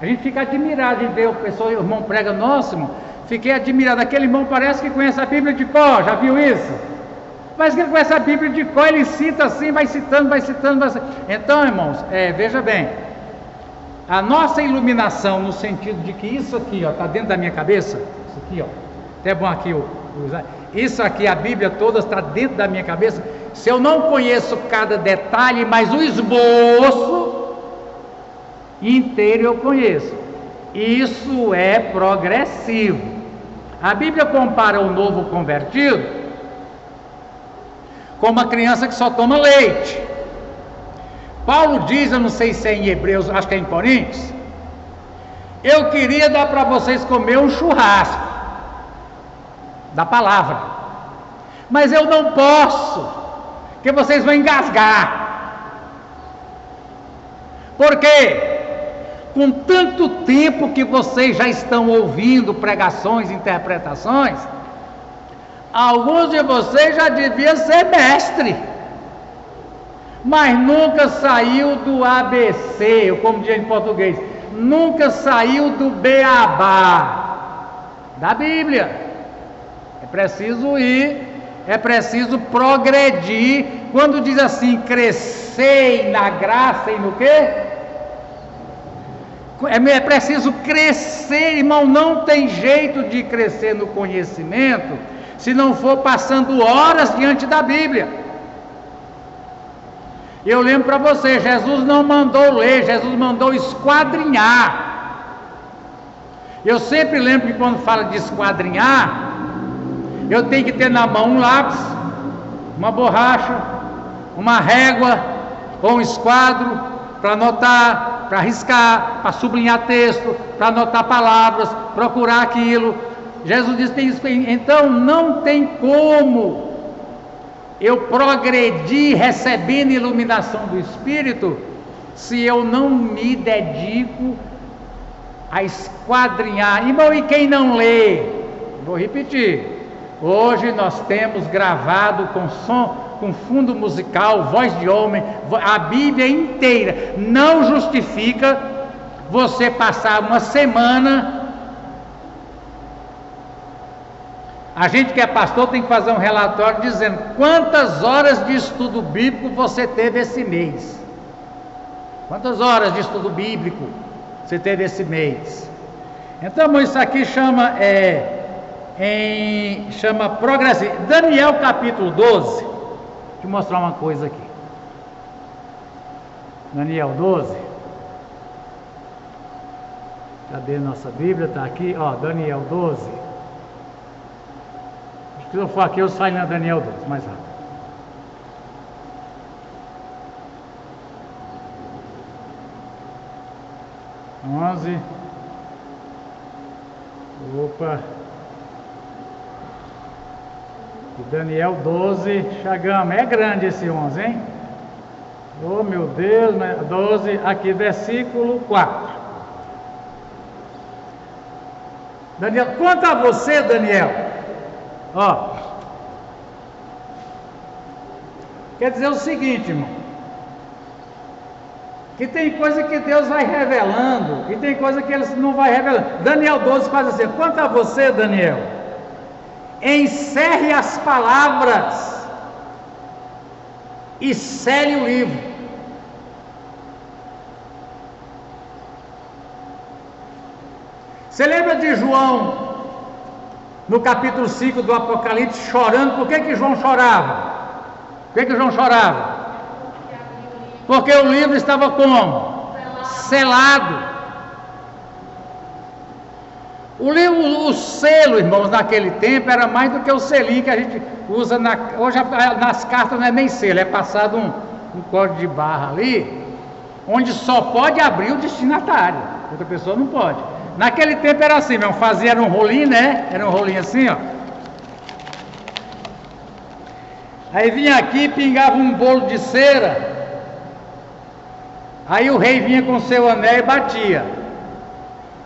A gente fica admirado de ver o pessoal, o irmão prega, nossa, irmão, fiquei admirado, aquele irmão parece que conhece a Bíblia de cor, já viu isso? Mas que ele conhece a Bíblia de cor, ele cita assim, vai citando. Então, irmãos, veja bem, a nossa iluminação, no sentido de que isso aqui, ó, está dentro da minha cabeça, isso aqui, ó, até bom aqui usar, isso aqui, a Bíblia toda está dentro da minha cabeça. Se eu não conheço cada detalhe, mas o esboço inteiro eu conheço. Isso é progressivo. A Bíblia compara o novo convertido com uma criança que só toma leite. Paulo diz, eu não sei se é em Hebreus, acho que é em Coríntios, eu queria dar para vocês comer um churrasco da palavra, mas eu não posso, porque vocês vão engasgar. Por quê? Com tanto tempo que vocês já estão ouvindo pregações, interpretações, alguns de vocês já deviam ser mestre, mas nunca saiu do ABC, ou como diz em português, nunca saiu do beabá da Bíblia. É preciso ir, é preciso progredir. Quando diz assim, crescei na graça e no quê? É preciso crescer, irmão. Não tem jeito de crescer no conhecimento se não for passando horas diante da Bíblia. Eu lembro para você, Jesus não mandou ler, Jesus mandou esquadrinhar. Eu sempre lembro que quando fala de esquadrinhar, eu tenho que ter na mão um lápis, uma borracha, uma régua ou um esquadro para anotar, para riscar, para sublinhar texto, para anotar palavras, procurar aquilo. Jesus disse tem isso. Então não tem como eu progredir recebendo iluminação do Espírito se eu não me dedico a esquadrinhar. Irmão, e quem não lê? Vou repetir. Hoje nós temos gravado com som, com fundo musical, voz de homem, a Bíblia inteira. Não justifica você passar uma semana. A gente que é pastor tem que fazer um relatório dizendo quantas horas de estudo bíblico você teve esse mês. Quantas horas de estudo bíblico você teve esse mês? Então, isso aqui chama progressivo. Daniel capítulo 12. Deixa eu mostrar uma coisa aqui. Daniel 12. Cadê nossa Bíblia? Está aqui, ó, Daniel 12. Se eu for aqui, eu saio na Daniel 12, mais rápido. Opa. E Daniel 12, chegamos. É grande esse 11, hein? Oh, meu Deus, 12, aqui, versículo 4. Daniel, quanto a você, Daniel, ó, quer dizer o seguinte, irmão, que tem coisa que Deus vai revelando e tem coisa que Ele não vai revelando. Daniel 12 faz assim: quanto a você, Daniel, encerre as palavras e cele o livro. Você lembra de João, no capítulo 5 do Apocalipse, chorando? Por que João chorava? Por que João chorava? Porque o livro estava como? Selado. O selo, irmãos, naquele tempo era mais do que o selinho que a gente usa hoje nas cartas. Não é nem selo, é passado um código de barra ali, onde só pode abrir o destinatário, outra pessoa não pode. Naquele tempo era assim, meu, fazia um rolinho, né? Era um rolinho assim, ó. Aí vinha aqui, pingava um bolo de cera. Aí o rei vinha com seu anel e batia.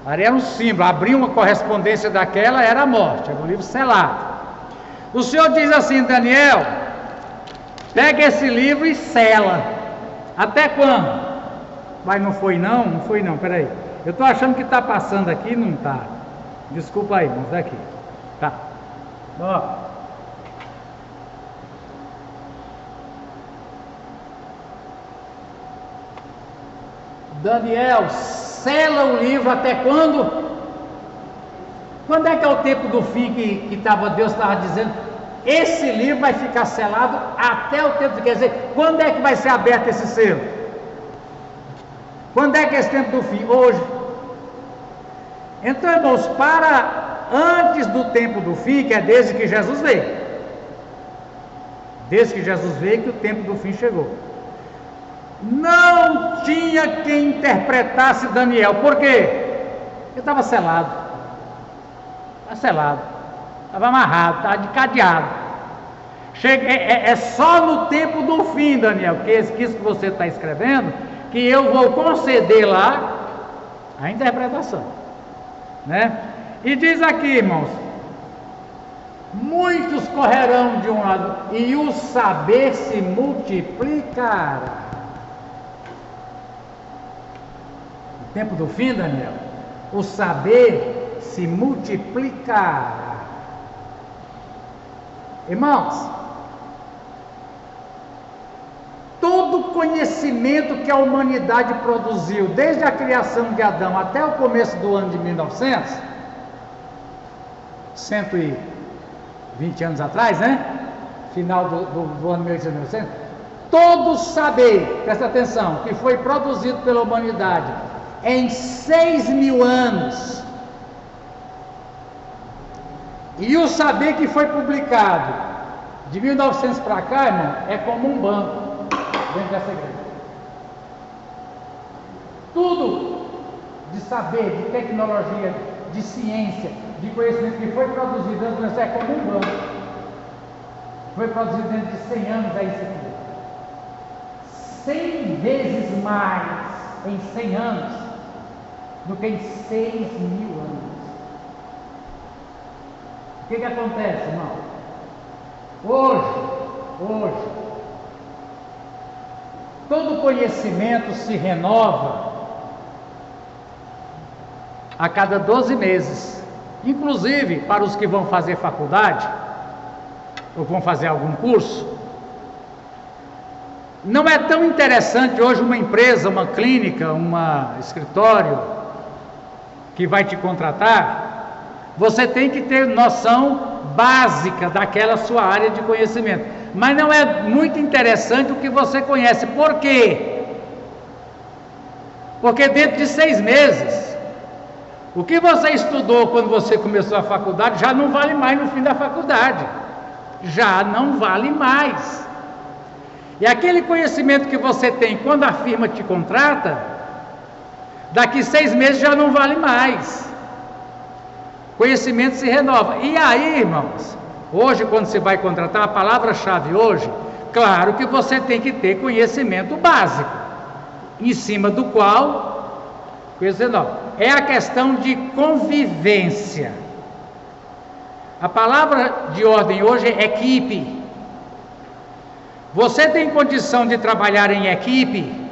Aí era um símbolo, abria uma correspondência daquela, era a morte, era um livro selado. O Senhor diz assim, Daniel, pega esse livro e sela. Até quando? Mas não foi não, peraí. Eu estou achando que está passando aqui, não está. Desculpa aí, mas daqui. Tá. Ó. Daniel, sela o livro até quando? Quando é que é o tempo do fim que Deus estava dizendo? Esse livro vai ficar selado até o tempo, quer dizer, quando é que vai ser aberto esse selo? Quando é que é esse tempo do fim? Hoje. Então, irmãos, para antes do tempo do fim, que é desde que Jesus veio. Desde que Jesus veio que o tempo do fim chegou. Não tinha quem interpretasse Daniel. Por quê? Ele estava selado. Estava selado. Estava amarrado, estava de cadeado. É só no tempo do fim, Daniel, que isso que você está escrevendo, que eu vou conceder lá a interpretação, né? E diz aqui, irmãos, muitos correrão de um lado, e o saber se multiplicará. No tempo do fim, Daniel, o saber se multiplicará. Irmãos, todo conhecimento que a humanidade produziu, desde a criação de Adão até o começo do ano de 1900, 120 anos atrás, né? Final do ano 1900, todo saber, presta atenção, que foi produzido pela humanidade em 6.000 anos, e o saber que foi publicado de 1900 para cá, irmão, é como um banco dentro dessa igreja. Tudo de saber, de tecnologia, de ciência, de conhecimento que foi produzido antes é como um banco. Foi produzido dentro de 100 anos, é isso aqui. 100 vezes mais em 100 anos do que em 6.000 anos. O que acontece, irmão? Hoje, todo conhecimento se renova a cada 12 meses. Inclusive, para os que vão fazer faculdade, ou vão fazer algum curso, não é tão interessante hoje uma empresa, uma clínica, um escritório que vai te contratar. Você tem que ter noção básica daquela sua área de conhecimento. Mas não é muito interessante o que você conhece. Por quê? Porque dentro de 6 meses, o que você estudou quando você começou a faculdade já não vale mais no fim da faculdade. Já não vale mais. E aquele conhecimento que você tem quando a firma te contrata, daqui 6 meses já não vale mais. Conhecimento se renova. E aí, irmãos, hoje quando você vai contratar, a palavra-chave hoje, claro que você tem que ter conhecimento básico, em cima do qual, é a questão de convivência. A palavra de ordem hoje é equipe. Você tem condição de trabalhar em equipe?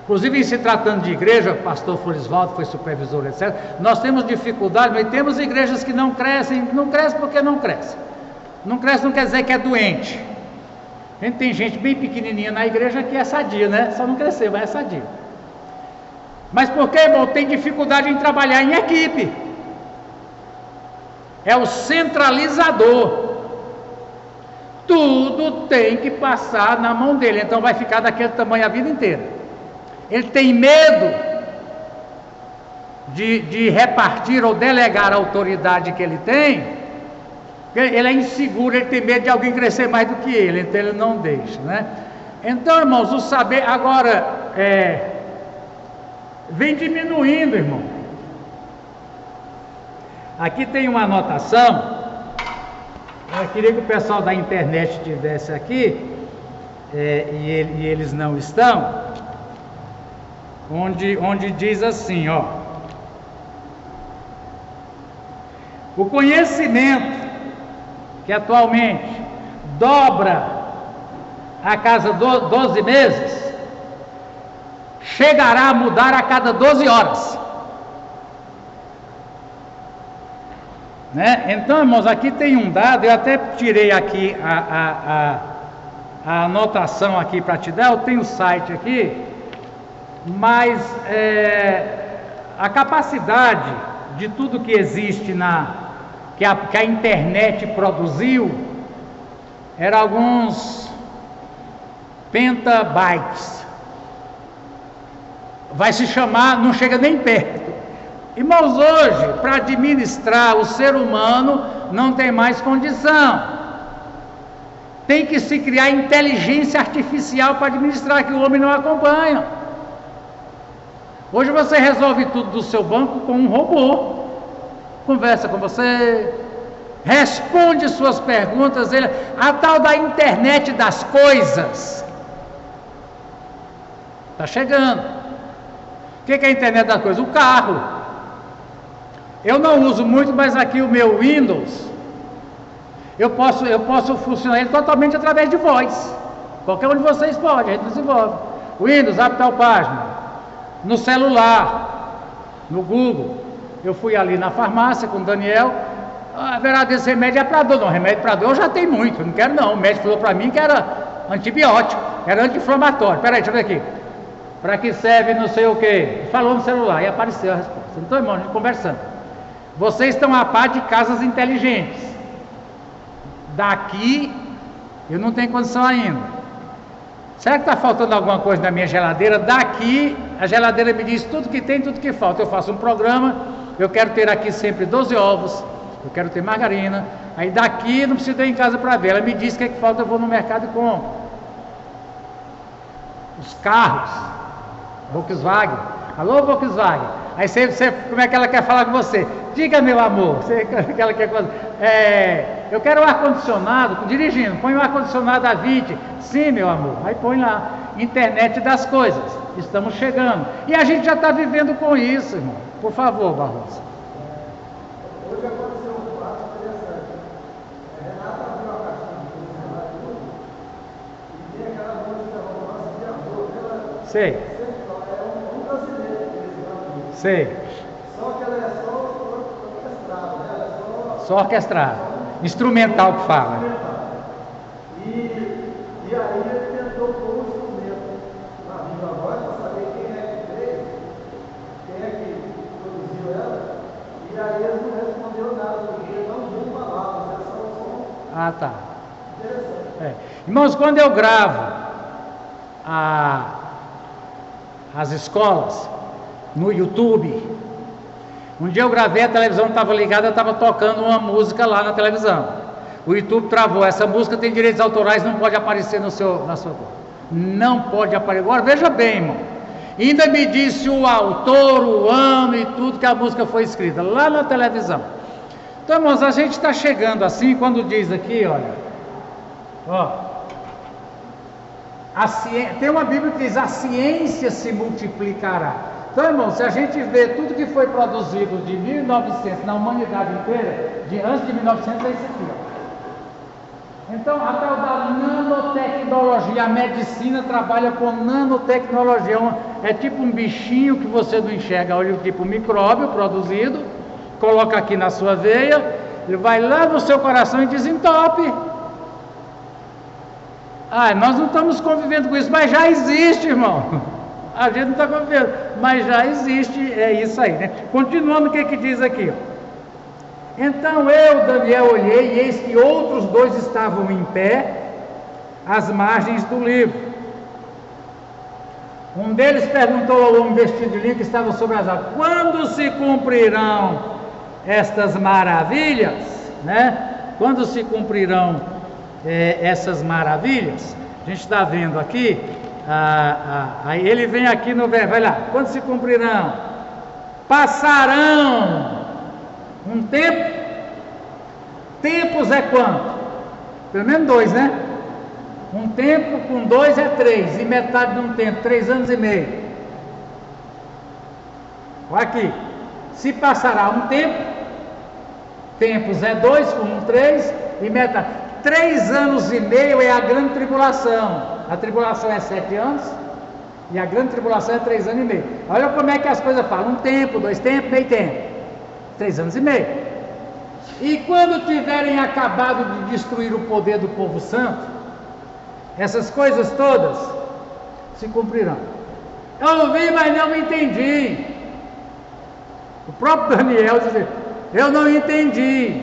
Inclusive, em se tratando de igreja, o pastor Florisvaldo foi supervisor, etc. Nós temos dificuldade, mas temos igrejas que não crescem. Não crescem porque não crescem. Não cresce não quer dizer que é doente. A gente tem gente bem pequenininha na igreja que é sadia, né? Só não cresceu, mas é sadia. Mas por que, irmão? Tem dificuldade em trabalhar em equipe. É o centralizador. Tudo tem que passar na mão dele, então vai ficar daquele tamanho a vida inteira. Ele tem medo de repartir ou delegar a autoridade que ele tem. Ele é inseguro, ele tem medo de alguém crescer mais do que ele, então ele não deixa, né? Então, irmãos, o saber agora vem diminuindo, irmão. Aqui tem uma anotação. Eu queria que o pessoal da internet estivesse aqui, e eles não estão. Onde diz assim, ó: o conhecimento que atualmente dobra a cada 12 meses, chegará a mudar a cada 12 horas. Né? Então, irmãos, aqui tem um dado, eu até tirei aqui a anotação aqui para te dar, eu tenho o site aqui. Mas a capacidade de tudo que existe que a internet produziu era alguns petabytes. Vai se chamar, não chega nem perto. Irmãos, hoje, para administrar o ser humano, não tem mais condição. Tem que se criar inteligência artificial para administrar, que o homem não acompanha. Hoje você resolve tudo do seu banco com um robô. Conversa com você, responde suas perguntas. A tal da internet das coisas está chegando. O que é a internet das coisas? O carro. Eu não uso muito, mas aqui o meu Windows, eu posso funcionar ele totalmente através de voz. Qualquer um de vocês pode, a gente desenvolve. Windows, abre tal página. No celular, no Google. Eu fui ali na farmácia com o Daniel. A verdade, esse remédio é para dor. Não, remédio para dor eu já tenho muito, não quero não. O médico falou para mim que era antibiótico, era anti-inflamatório. Peraí, deixa eu ver aqui. Para que serve não sei o que. Falou no celular e apareceu a resposta. Então, irmão, a gente conversando. Vocês estão a par de casas inteligentes. Daqui, eu não tenho condição ainda. Será que está faltando alguma coisa na minha geladeira? Daqui, a geladeira me diz tudo que tem, tudo que falta. Eu faço um programa, eu quero ter aqui sempre 12 ovos, eu quero ter margarina. Aí daqui, não preciso ir em casa para ver. Ela me diz o que é que falta, eu vou no mercado e compro. Os carros, Volkswagen. Alô, Volkswagen. Aí você, como é que ela quer falar com você? Diga, meu amor, que ela quer fazer. Eu quero um ar-condicionado, dirigindo, põe um ar-condicionado a 20. Sim, meu amor. Aí põe lá, internet das coisas. Estamos chegando. E a gente já está vivendo com isso, irmão. Por favor, Barroso. Hoje aconteceu um fato interessante. A Renata abriu a caixinha de celular e tem aquela música romance de amor. Ela Sei. é um brasileiro que eles gravam. Sei. Só que ela é só orquestrada, né? Ela é Só orquestrado. Instrumental que fala. instrumental. E aí ele tentou pôr um instrumento na viva voz para saber quem é que fez, quem é que produziu ela. E aí eles não responderam nada, porque não viu palavras, é só o som. Ah, tá. Interessante. Irmãos, quando eu gravo as escolas no YouTube, um dia eu gravei, a televisão estava ligada, eu estava tocando uma música lá na televisão. O YouTube travou, essa música tem direitos autorais, não pode aparecer na sua voz. Não pode aparecer. Agora veja bem, irmão. Ainda me disse o autor, o ano e tudo que a música foi escrita, lá na televisão. Então, irmãos, a gente está chegando assim, quando diz aqui, olha, ó, tem uma Bíblia que diz, a ciência se multiplicará. Então, irmão, se a gente vê tudo que foi produzido de 1900 na humanidade inteira, antes de 1900 é isso aqui, ó. Então, a tal da nanotecnologia, a medicina trabalha com nanotecnologia, é tipo um bichinho que você não enxerga, olha, tipo um micróbio produzido, coloca aqui na sua veia, ele vai lá no seu coração e desentope. Nós não estamos convivendo com isso, mas já existe, irmão. A gente não está convivendo, mas já existe, é isso aí, né? Continuando, o que diz aqui? Então eu, Daniel, olhei, e eis que outros dois estavam em pé, às margens do livro. Um deles perguntou ao homem vestido de linho que estava sobre as águas: quando se cumprirão estas maravilhas, né? Quando se cumprirão essas maravilhas? A gente está vendo aqui. Aí ele vem aqui no verbo, vai lá, quando se cumprirão? Passarão um tempo. Tempos é quanto? Pelo menos 2, né? Um tempo com 2 é 3, e metade de um tempo, 3 anos e meio. Olha aqui, se passará um tempo, tempos é 2, com 1, 3, e metade. 3 anos e meio é a grande tribulação. A tribulação é 7 anos e a grande tribulação é 3 anos e meio. Olha como é que as coisas falam: 1 tempo, 2 tempos, meio tempo, 3 anos e meio. E quando tiverem acabado de destruir o poder do povo santo, essas coisas todas se cumprirão. Eu ouvi, mas não entendi. O próprio Daniel diz: eu não entendi.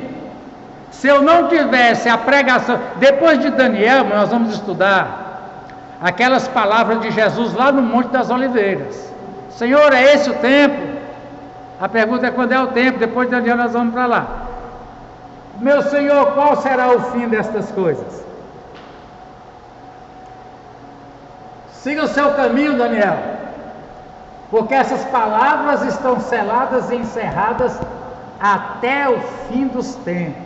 Se eu não tivesse a pregação, depois de Daniel, nós vamos estudar aquelas palavras de Jesus lá no Monte das Oliveiras. Senhor, é esse o tempo? A pergunta é quando é o tempo. Depois de Daniel nós vamos para lá. Meu Senhor, qual será o fim destas coisas? Siga o seu caminho, Daniel, porque essas palavras estão seladas e encerradas até o fim dos tempos.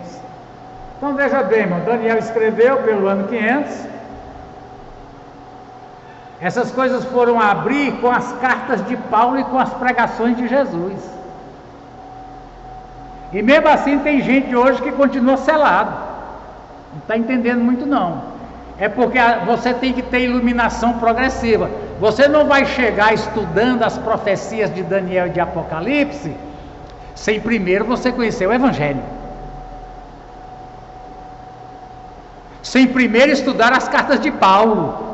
Então veja bem, irmão, Daniel escreveu pelo ano 500. Essas coisas foram abrir com as cartas de Paulo e com as pregações de Jesus. E mesmo assim tem gente hoje que continua selado. Não está entendendo muito não. É porque você tem que ter iluminação progressiva. Você não vai chegar estudando as profecias de Daniel e de Apocalipse sem primeiro você conhecer o Evangelho. Sem primeiro estudar as cartas de Paulo.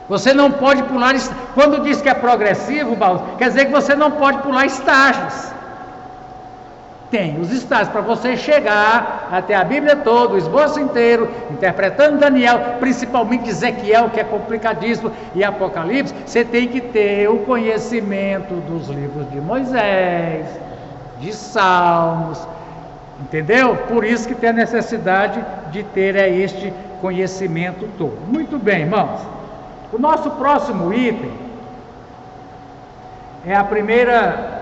Você não pode pular, quando diz que é progressivo, Paulo, quer dizer que você não pode pular estágios. Tem os estágios para você chegar até a Bíblia toda, o esboço inteiro, interpretando Daniel, principalmente Ezequiel, que é complicadíssimo, e Apocalipse. Você tem que ter o conhecimento dos livros de Moisés, de Salmos, entendeu? Por isso que tem a necessidade de ter este conhecimento todo. Muito bem, irmãos. O nosso próximo item é a primeira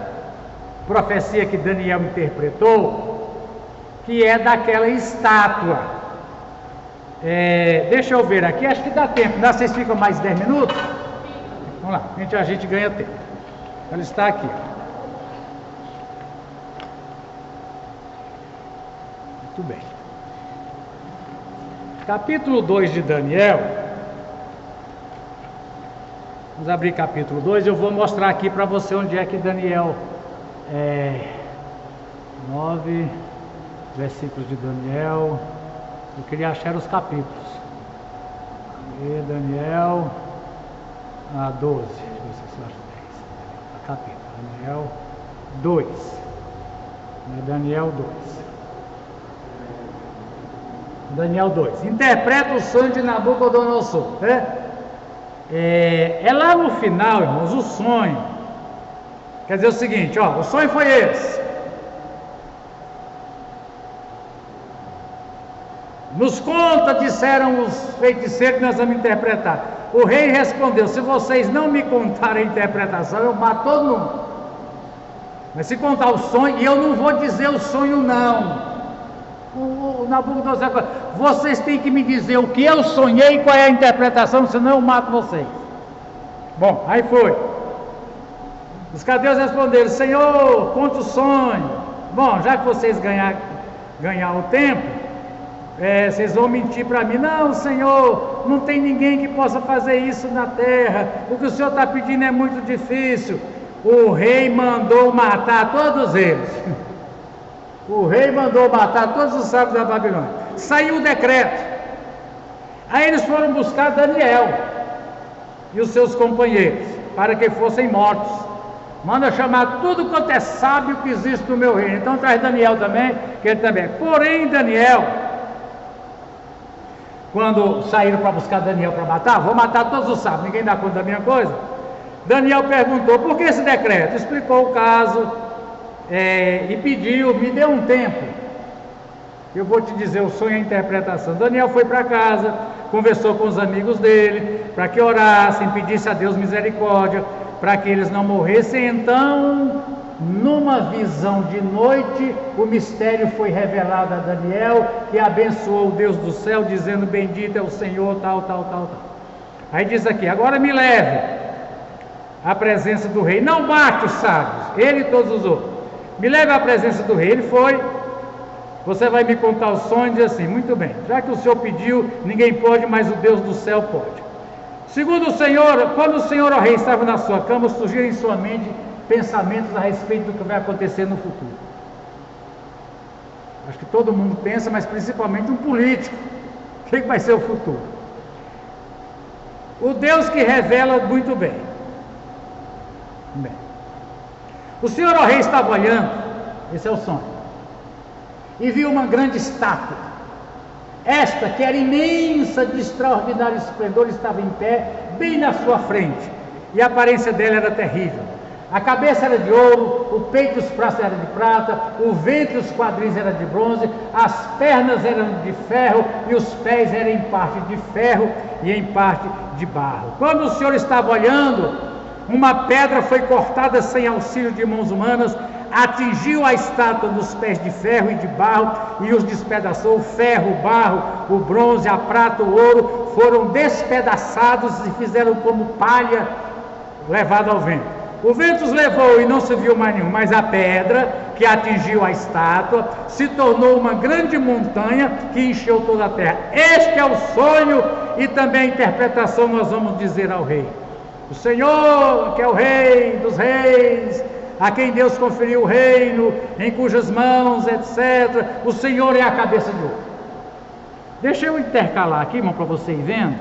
profecia que Daniel interpretou, que é daquela estátua. Deixa eu ver aqui, acho que dá tempo. Vocês ficam mais 10 minutos? Vamos lá, a gente ganha tempo. Ela está aqui. Muito bem. Capítulo 2 de Daniel. Vamos abrir capítulo 2, eu vou mostrar aqui para você onde é que Daniel, 9 versículos de Daniel, eu queria achar os capítulos, e Daniel, 12, deixa eu ver se eu acho 10, capítulo, Daniel 2, Daniel 2, Daniel 2, interpreta o sonho de Nabucodonosor, né? É lá no final, irmãos, o sonho. Quer dizer o seguinte, ó, o sonho foi esse. Nos conta, disseram os feiticeiros, que nós vamos interpretar. O rei respondeu: se vocês não me contarem a interpretação, eu mato todo mundo. Mas se contar o sonho, e eu não vou dizer o sonho não. O Nabucodonosor, vocês têm que me dizer o que eu sonhei e qual é a interpretação, senão eu mato vocês. Bom, aí foi. Os caldeus responderam: Senhor, conta o sonho. Bom, já que vocês ganhar o tempo, vocês vão mentir para mim. Não, Senhor, não tem ninguém que possa fazer isso na terra. O que o Senhor está pedindo é muito difícil. O rei mandou matar todos eles. O rei mandou matar todos os sábios da Babilônia. Saiu o decreto. Aí eles foram buscar Daniel e os seus companheiros, para que fossem mortos. Manda chamar tudo quanto é sábio que existe no meu reino. Então traz Daniel também, que ele também. Porém, Daniel, quando saíram para buscar Daniel para matar, vou matar todos os sábios, ninguém dá conta da minha coisa. Daniel perguntou: por que esse decreto? Explicou o caso. E pediu: me dê um tempo, eu vou te dizer o sonho e a interpretação. Daniel foi para casa, conversou com os amigos dele, para que orassem, pedissem a Deus misericórdia, para que eles não morressem. Então, numa visão de noite, o mistério foi revelado a Daniel, que abençoou o Deus do céu, dizendo: bendito é o Senhor, tal. Aí diz aqui: agora me leve à presença do rei. Não bate os sábios, ele e todos os outros. Me leve à presença do rei. Ele foi. Você vai me contar o sonho e dizer assim: muito bem, já que o Senhor pediu, ninguém pode, mas o Deus do céu pode. Segundo o Senhor, quando o Senhor, ó rei, estava na sua cama, surgiram em sua mente pensamentos a respeito do que vai acontecer no futuro. Acho que todo mundo pensa, mas principalmente um político. O que vai ser o futuro? O Deus que revela muito bem. O Senhor, ó rei, estava olhando, esse é o sonho, e viu uma grande estátua. Esta, que era imensa, de extraordinário esplendor, estava em pé, bem na sua frente, e a aparência dela era terrível. A cabeça era de ouro, o peito e os braços eram de prata, o ventre e os quadris eram de bronze, as pernas eram de ferro, e os pés eram em parte de ferro e em parte de barro. Quando o Senhor estava olhando, uma pedra foi cortada sem auxílio de mãos humanas, atingiu a estátua dos pés de ferro e de barro e os despedaçou. O ferro, o barro, o bronze, a prata, o ouro foram despedaçados e fizeram como palha levada ao vento. O vento os levou e não se viu mais nenhum, mas a pedra que atingiu a estátua, se tornou uma grande montanha que encheu toda a terra. Este é o sonho e também a interpretação nós vamos dizer ao rei. O Senhor, que é o rei dos reis, a quem Deus conferiu o reino, em cujas mãos, etc. O Senhor é a cabeça de ouro. Deixa eu intercalar aqui, irmão, para você ir vendo.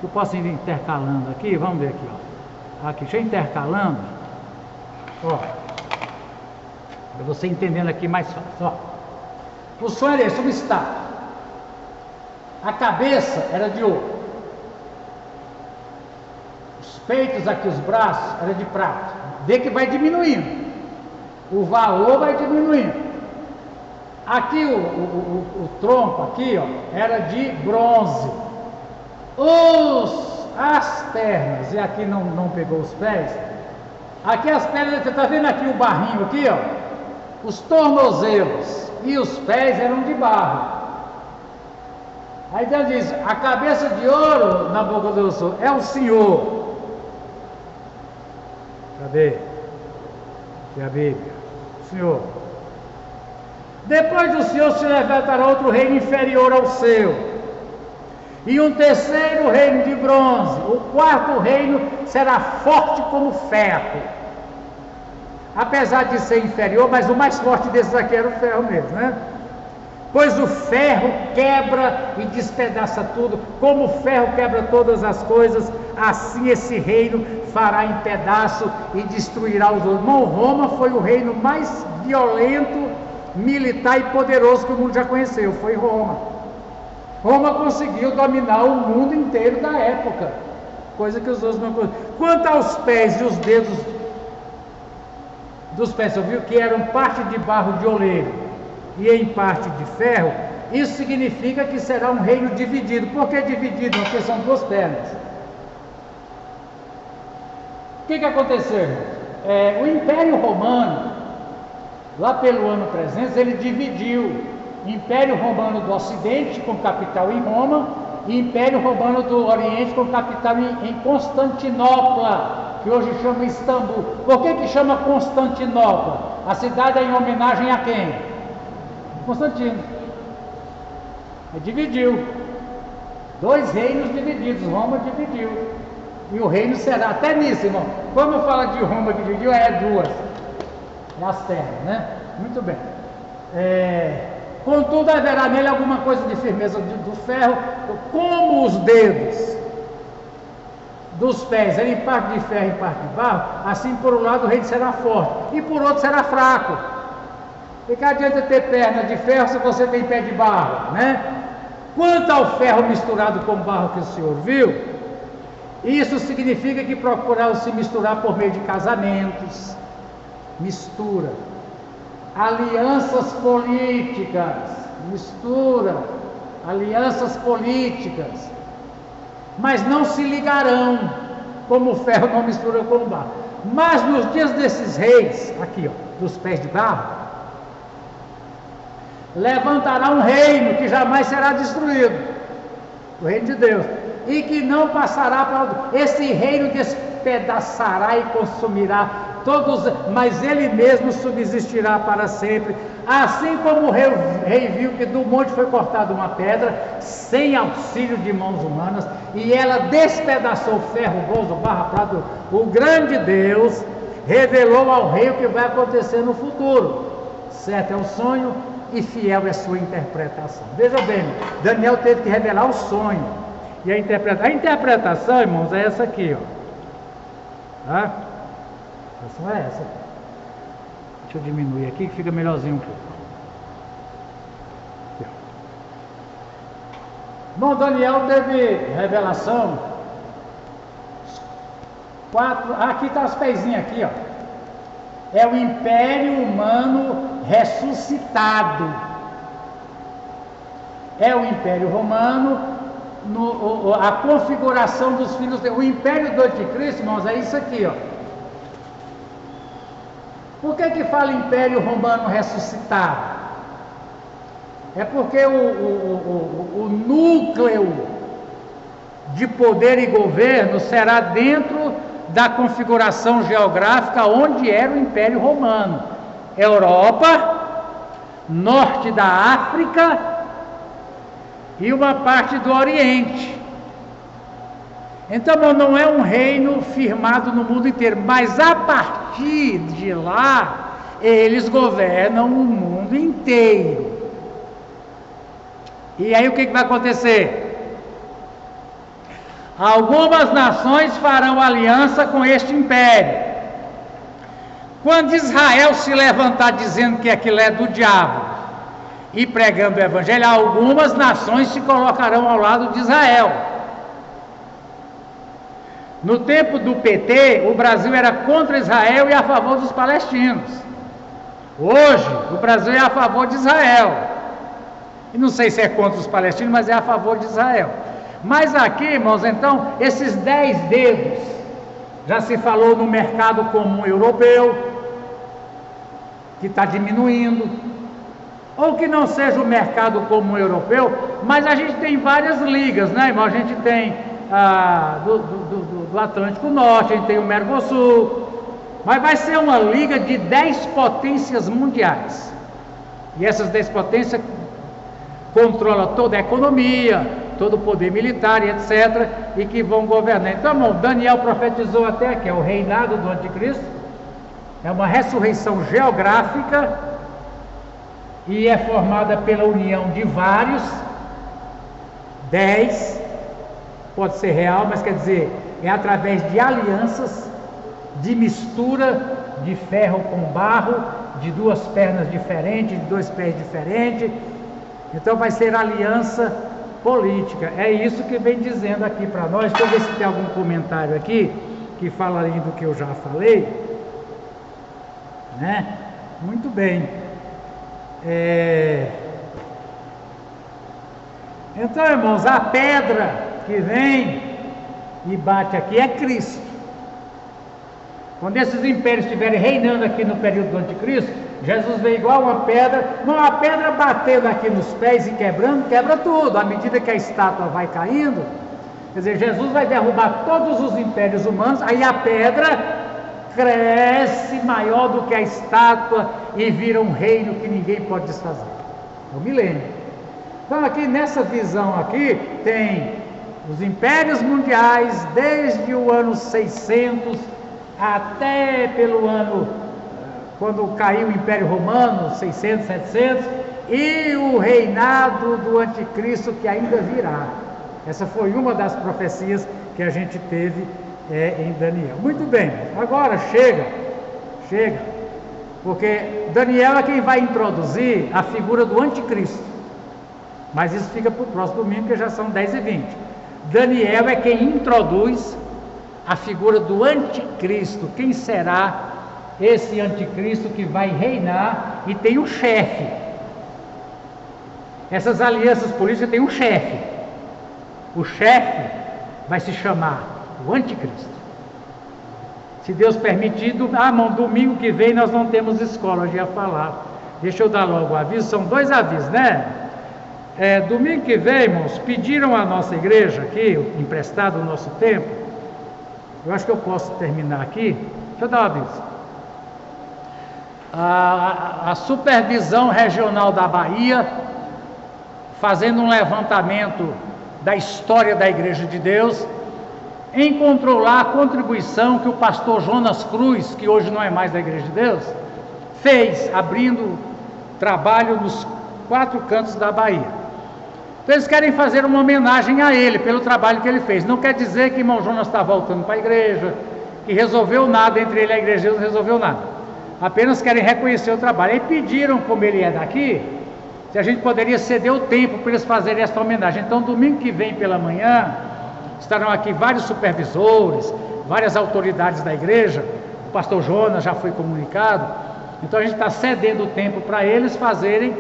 Eu posso ir intercalando aqui, vamos ver aqui, ó. Aqui, deixa eu ir intercalando. Ó. Para você entendendo aqui mais fácil, ó. O sonho era esse, uma estátua. A cabeça era de ouro. Os peitos aqui, os braços, era de prata. Vê que vai diminuindo. O valor vai diminuindo. Aqui o tronco aqui, ó, era de bronze. As pernas, e aqui não pegou os pés. Aqui as pernas, você está vendo aqui o barrinho aqui, ó. Os tornozelos e os pés eram de barro. Aí Deus diz: a cabeça de ouro, Nabucodonosor, é o Senhor. Cadê? Aqui a Bíblia. O Senhor. Depois do Senhor se levantará outro reino inferior ao seu, e um terceiro reino de bronze. O quarto reino será forte como ferro. Apesar de ser inferior, mas o mais forte desses aqui era o ferro mesmo, né? Pois o ferro quebra e despedaça tudo, como o ferro quebra todas as coisas, assim esse reino fará em pedaço e destruirá os outros. Irmão, Roma foi o reino mais violento, militar e poderoso que o mundo já conheceu, foi Roma. Roma conseguiu dominar o mundo inteiro da época, coisa que os outros não conseguiram. Quanto aos pés e os dedos dos pés, você viu que eram parte de barro de oleiro e em parte de ferro, isso significa que será um reino dividido. Por que dividido? Porque são duas pernas. O que aconteceu, irmãos? O Império Romano, lá pelo ano 300, ele dividiu Império Romano do Ocidente, com capital em Roma, e Império Romano do Oriente, com capital em Constantinopla, que hoje chama Istambul. Por que chama Constantinopla? A cidade é em homenagem a quem? Constantino. Dividiu. Dois reinos divididos, Roma dividiu. E o reino será, até nisso, irmão. Quando fala de Roma que dividiu, é duas. É as terras, né? Muito bem. Contudo, haverá nele alguma coisa de firmeza do ferro, como os dedos dos pés eram em parte de ferro e em parte de barro, assim por um lado o reino será forte, e por outro será fraco. E que adianta ter perna de ferro se você tem pé de barro, né? Quanto ao ferro misturado com barro que o Senhor viu, isso significa que procuraram se misturar por meio de casamentos, mistura, alianças políticas, mistura, alianças políticas, mas não se ligarão, como o ferro não mistura com o barro. Mas nos dias desses reis, aqui ó, dos pés de barro, levantará um reino que jamais será destruído, o reino de Deus, e que não passará para esse reino despedaçará e consumirá todos, mas ele mesmo subsistirá para sempre. Assim como o rei viu que do monte foi cortada uma pedra, sem auxílio de mãos humanas, e ela despedaçou o ferro, o bronze, o barro, a prata, o grande Deus revelou ao rei o que vai acontecer no futuro. Certo é o sonho e fiel é a sua interpretação. Veja bem, Daniel teve que revelar o sonho e a interpretação, irmãos, é essa aqui, ó. Tá? A interpretação é essa. Deixa eu diminuir aqui que fica melhorzinho um pouco. Bom, Daniel teve revelação. Aqui está os pezinhos aqui, ó. É o Império Humano ressuscitado. É o Império Romano, a configuração dos filhos. O Império do Anticristo, irmãos, é isso aqui, ó. Por que fala Império Romano ressuscitado? É porque o núcleo de poder e governo será dentro da configuração geográfica onde era o Império Romano. Europa, norte da África e uma parte do Oriente. Então não é um reino firmado no mundo inteiro, mas a partir de lá, eles governam o mundo inteiro. E aí o que vai acontecer? Algumas nações farão aliança com este império. Quando Israel se levantar dizendo que aquilo é do diabo e pregando o evangelho, algumas nações se colocarão ao lado de Israel. No tempo do PT, o Brasil era contra Israel e a favor dos palestinos. Hoje, o Brasil é a favor de Israel. E não sei se é contra os palestinos, mas é a favor de Israel. Mas aqui, irmãos, então, esses 10 dedos, já se falou no mercado comum europeu, que está diminuindo, ou que não seja o mercado comum europeu, mas a gente tem várias ligas, né, irmão? A gente tem do Atlântico Norte, a gente tem o Mercosul, mas vai ser uma liga de 10 potências mundiais, e essas 10 potências controlam toda a economia, todo o poder militar e etc, e que vão governar. Então, irmão, Daniel profetizou até aqui, é o reinado do anticristo, é uma ressurreição geográfica, e é formada pela união de vários, 10, pode ser real, mas quer dizer, é através de alianças, de mistura de ferro com barro, de duas pernas diferentes, de dois pés diferentes. Então vai ser aliança política. É isso que vem dizendo aqui para nós. Deixa eu ver se tem algum comentário aqui que fala além do que eu já falei, né? Muito bem. Então, irmãos, a pedra que vem e bate aqui é Cristo. Quando esses impérios estiverem reinando aqui no período do anticristo, Jesus vem igual uma pedra, não a pedra batendo aqui nos pés e quebrando, quebra tudo, à medida que a estátua vai caindo. Quer dizer, Jesus vai derrubar todos os impérios humanos, aí a pedra cresce maior do que a estátua e vira um reino que ninguém pode desfazer. É o milênio. Então aqui nessa visão aqui tem os impérios mundiais desde o ano 600 até pelo ano quando caiu o Império Romano, 600, 700, e o reinado do anticristo que ainda virá. Essa foi uma das profecias que a gente teve em Daniel. Muito bem, agora chega, porque Daniel é quem vai introduzir a figura do anticristo, mas isso fica para o próximo domingo, que já são 10h20. Daniel é quem introduz a figura do anticristo. Quem será esse anticristo que vai reinar e tem um chefe? Essas alianças políticas têm um chefe. O chefe vai se chamar o anticristo. Se Deus permitir, domingo que vem nós não temos escola, eu já ia falar. Deixa eu dar logo o aviso, são 2 avisos, né? Domingo que vem, irmãos, pediram à nossa igreja aqui, emprestado o nosso tempo. Eu acho que eu posso terminar aqui. Deixa eu dar um aviso. A supervisão regional da Bahia, fazendo um levantamento da história da Igreja de Deus, encontrou lá a contribuição que o pastor Jonas Cruz, que hoje não é mais da Igreja de Deus, fez, abrindo trabalho nos 4 cantos da Bahia. Então eles querem fazer uma homenagem a ele, pelo trabalho que ele fez. Não quer dizer que irmão Jonas está voltando para a igreja, que resolveu nada entre ele e a igreja de Deus, não resolveu nada. Apenas querem reconhecer o trabalho. Aí pediram, como ele é daqui, se a gente poderia ceder o tempo para eles fazerem essa homenagem. Então domingo que vem pela manhã, estarão aqui vários supervisores, várias autoridades da igreja. O pastor Jonas já foi comunicado. Então a gente está cedendo o tempo para eles fazerem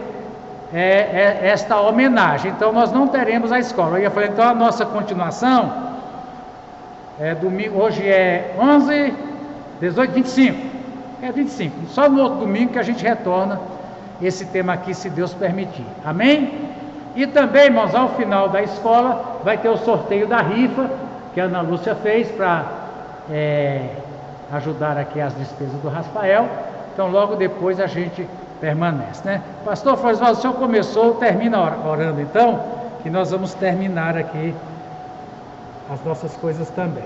esta homenagem. Então nós não teremos a escola. Eu ia falar, então a nossa continuação domingo, hoje é 11, 18, 25. 25. Só no outro domingo que a gente retorna esse tema aqui, se Deus permitir. Amém? E também, irmãos, ao final da escola vai ter o sorteio da rifa que a Ana Lúcia fez para ajudar aqui as despesas do Rafael. Então Então logo depois a gente permanece, né? Pastor Fosvaldo, o senhor começou, termina orando então, que nós vamos terminar aqui as nossas coisas também.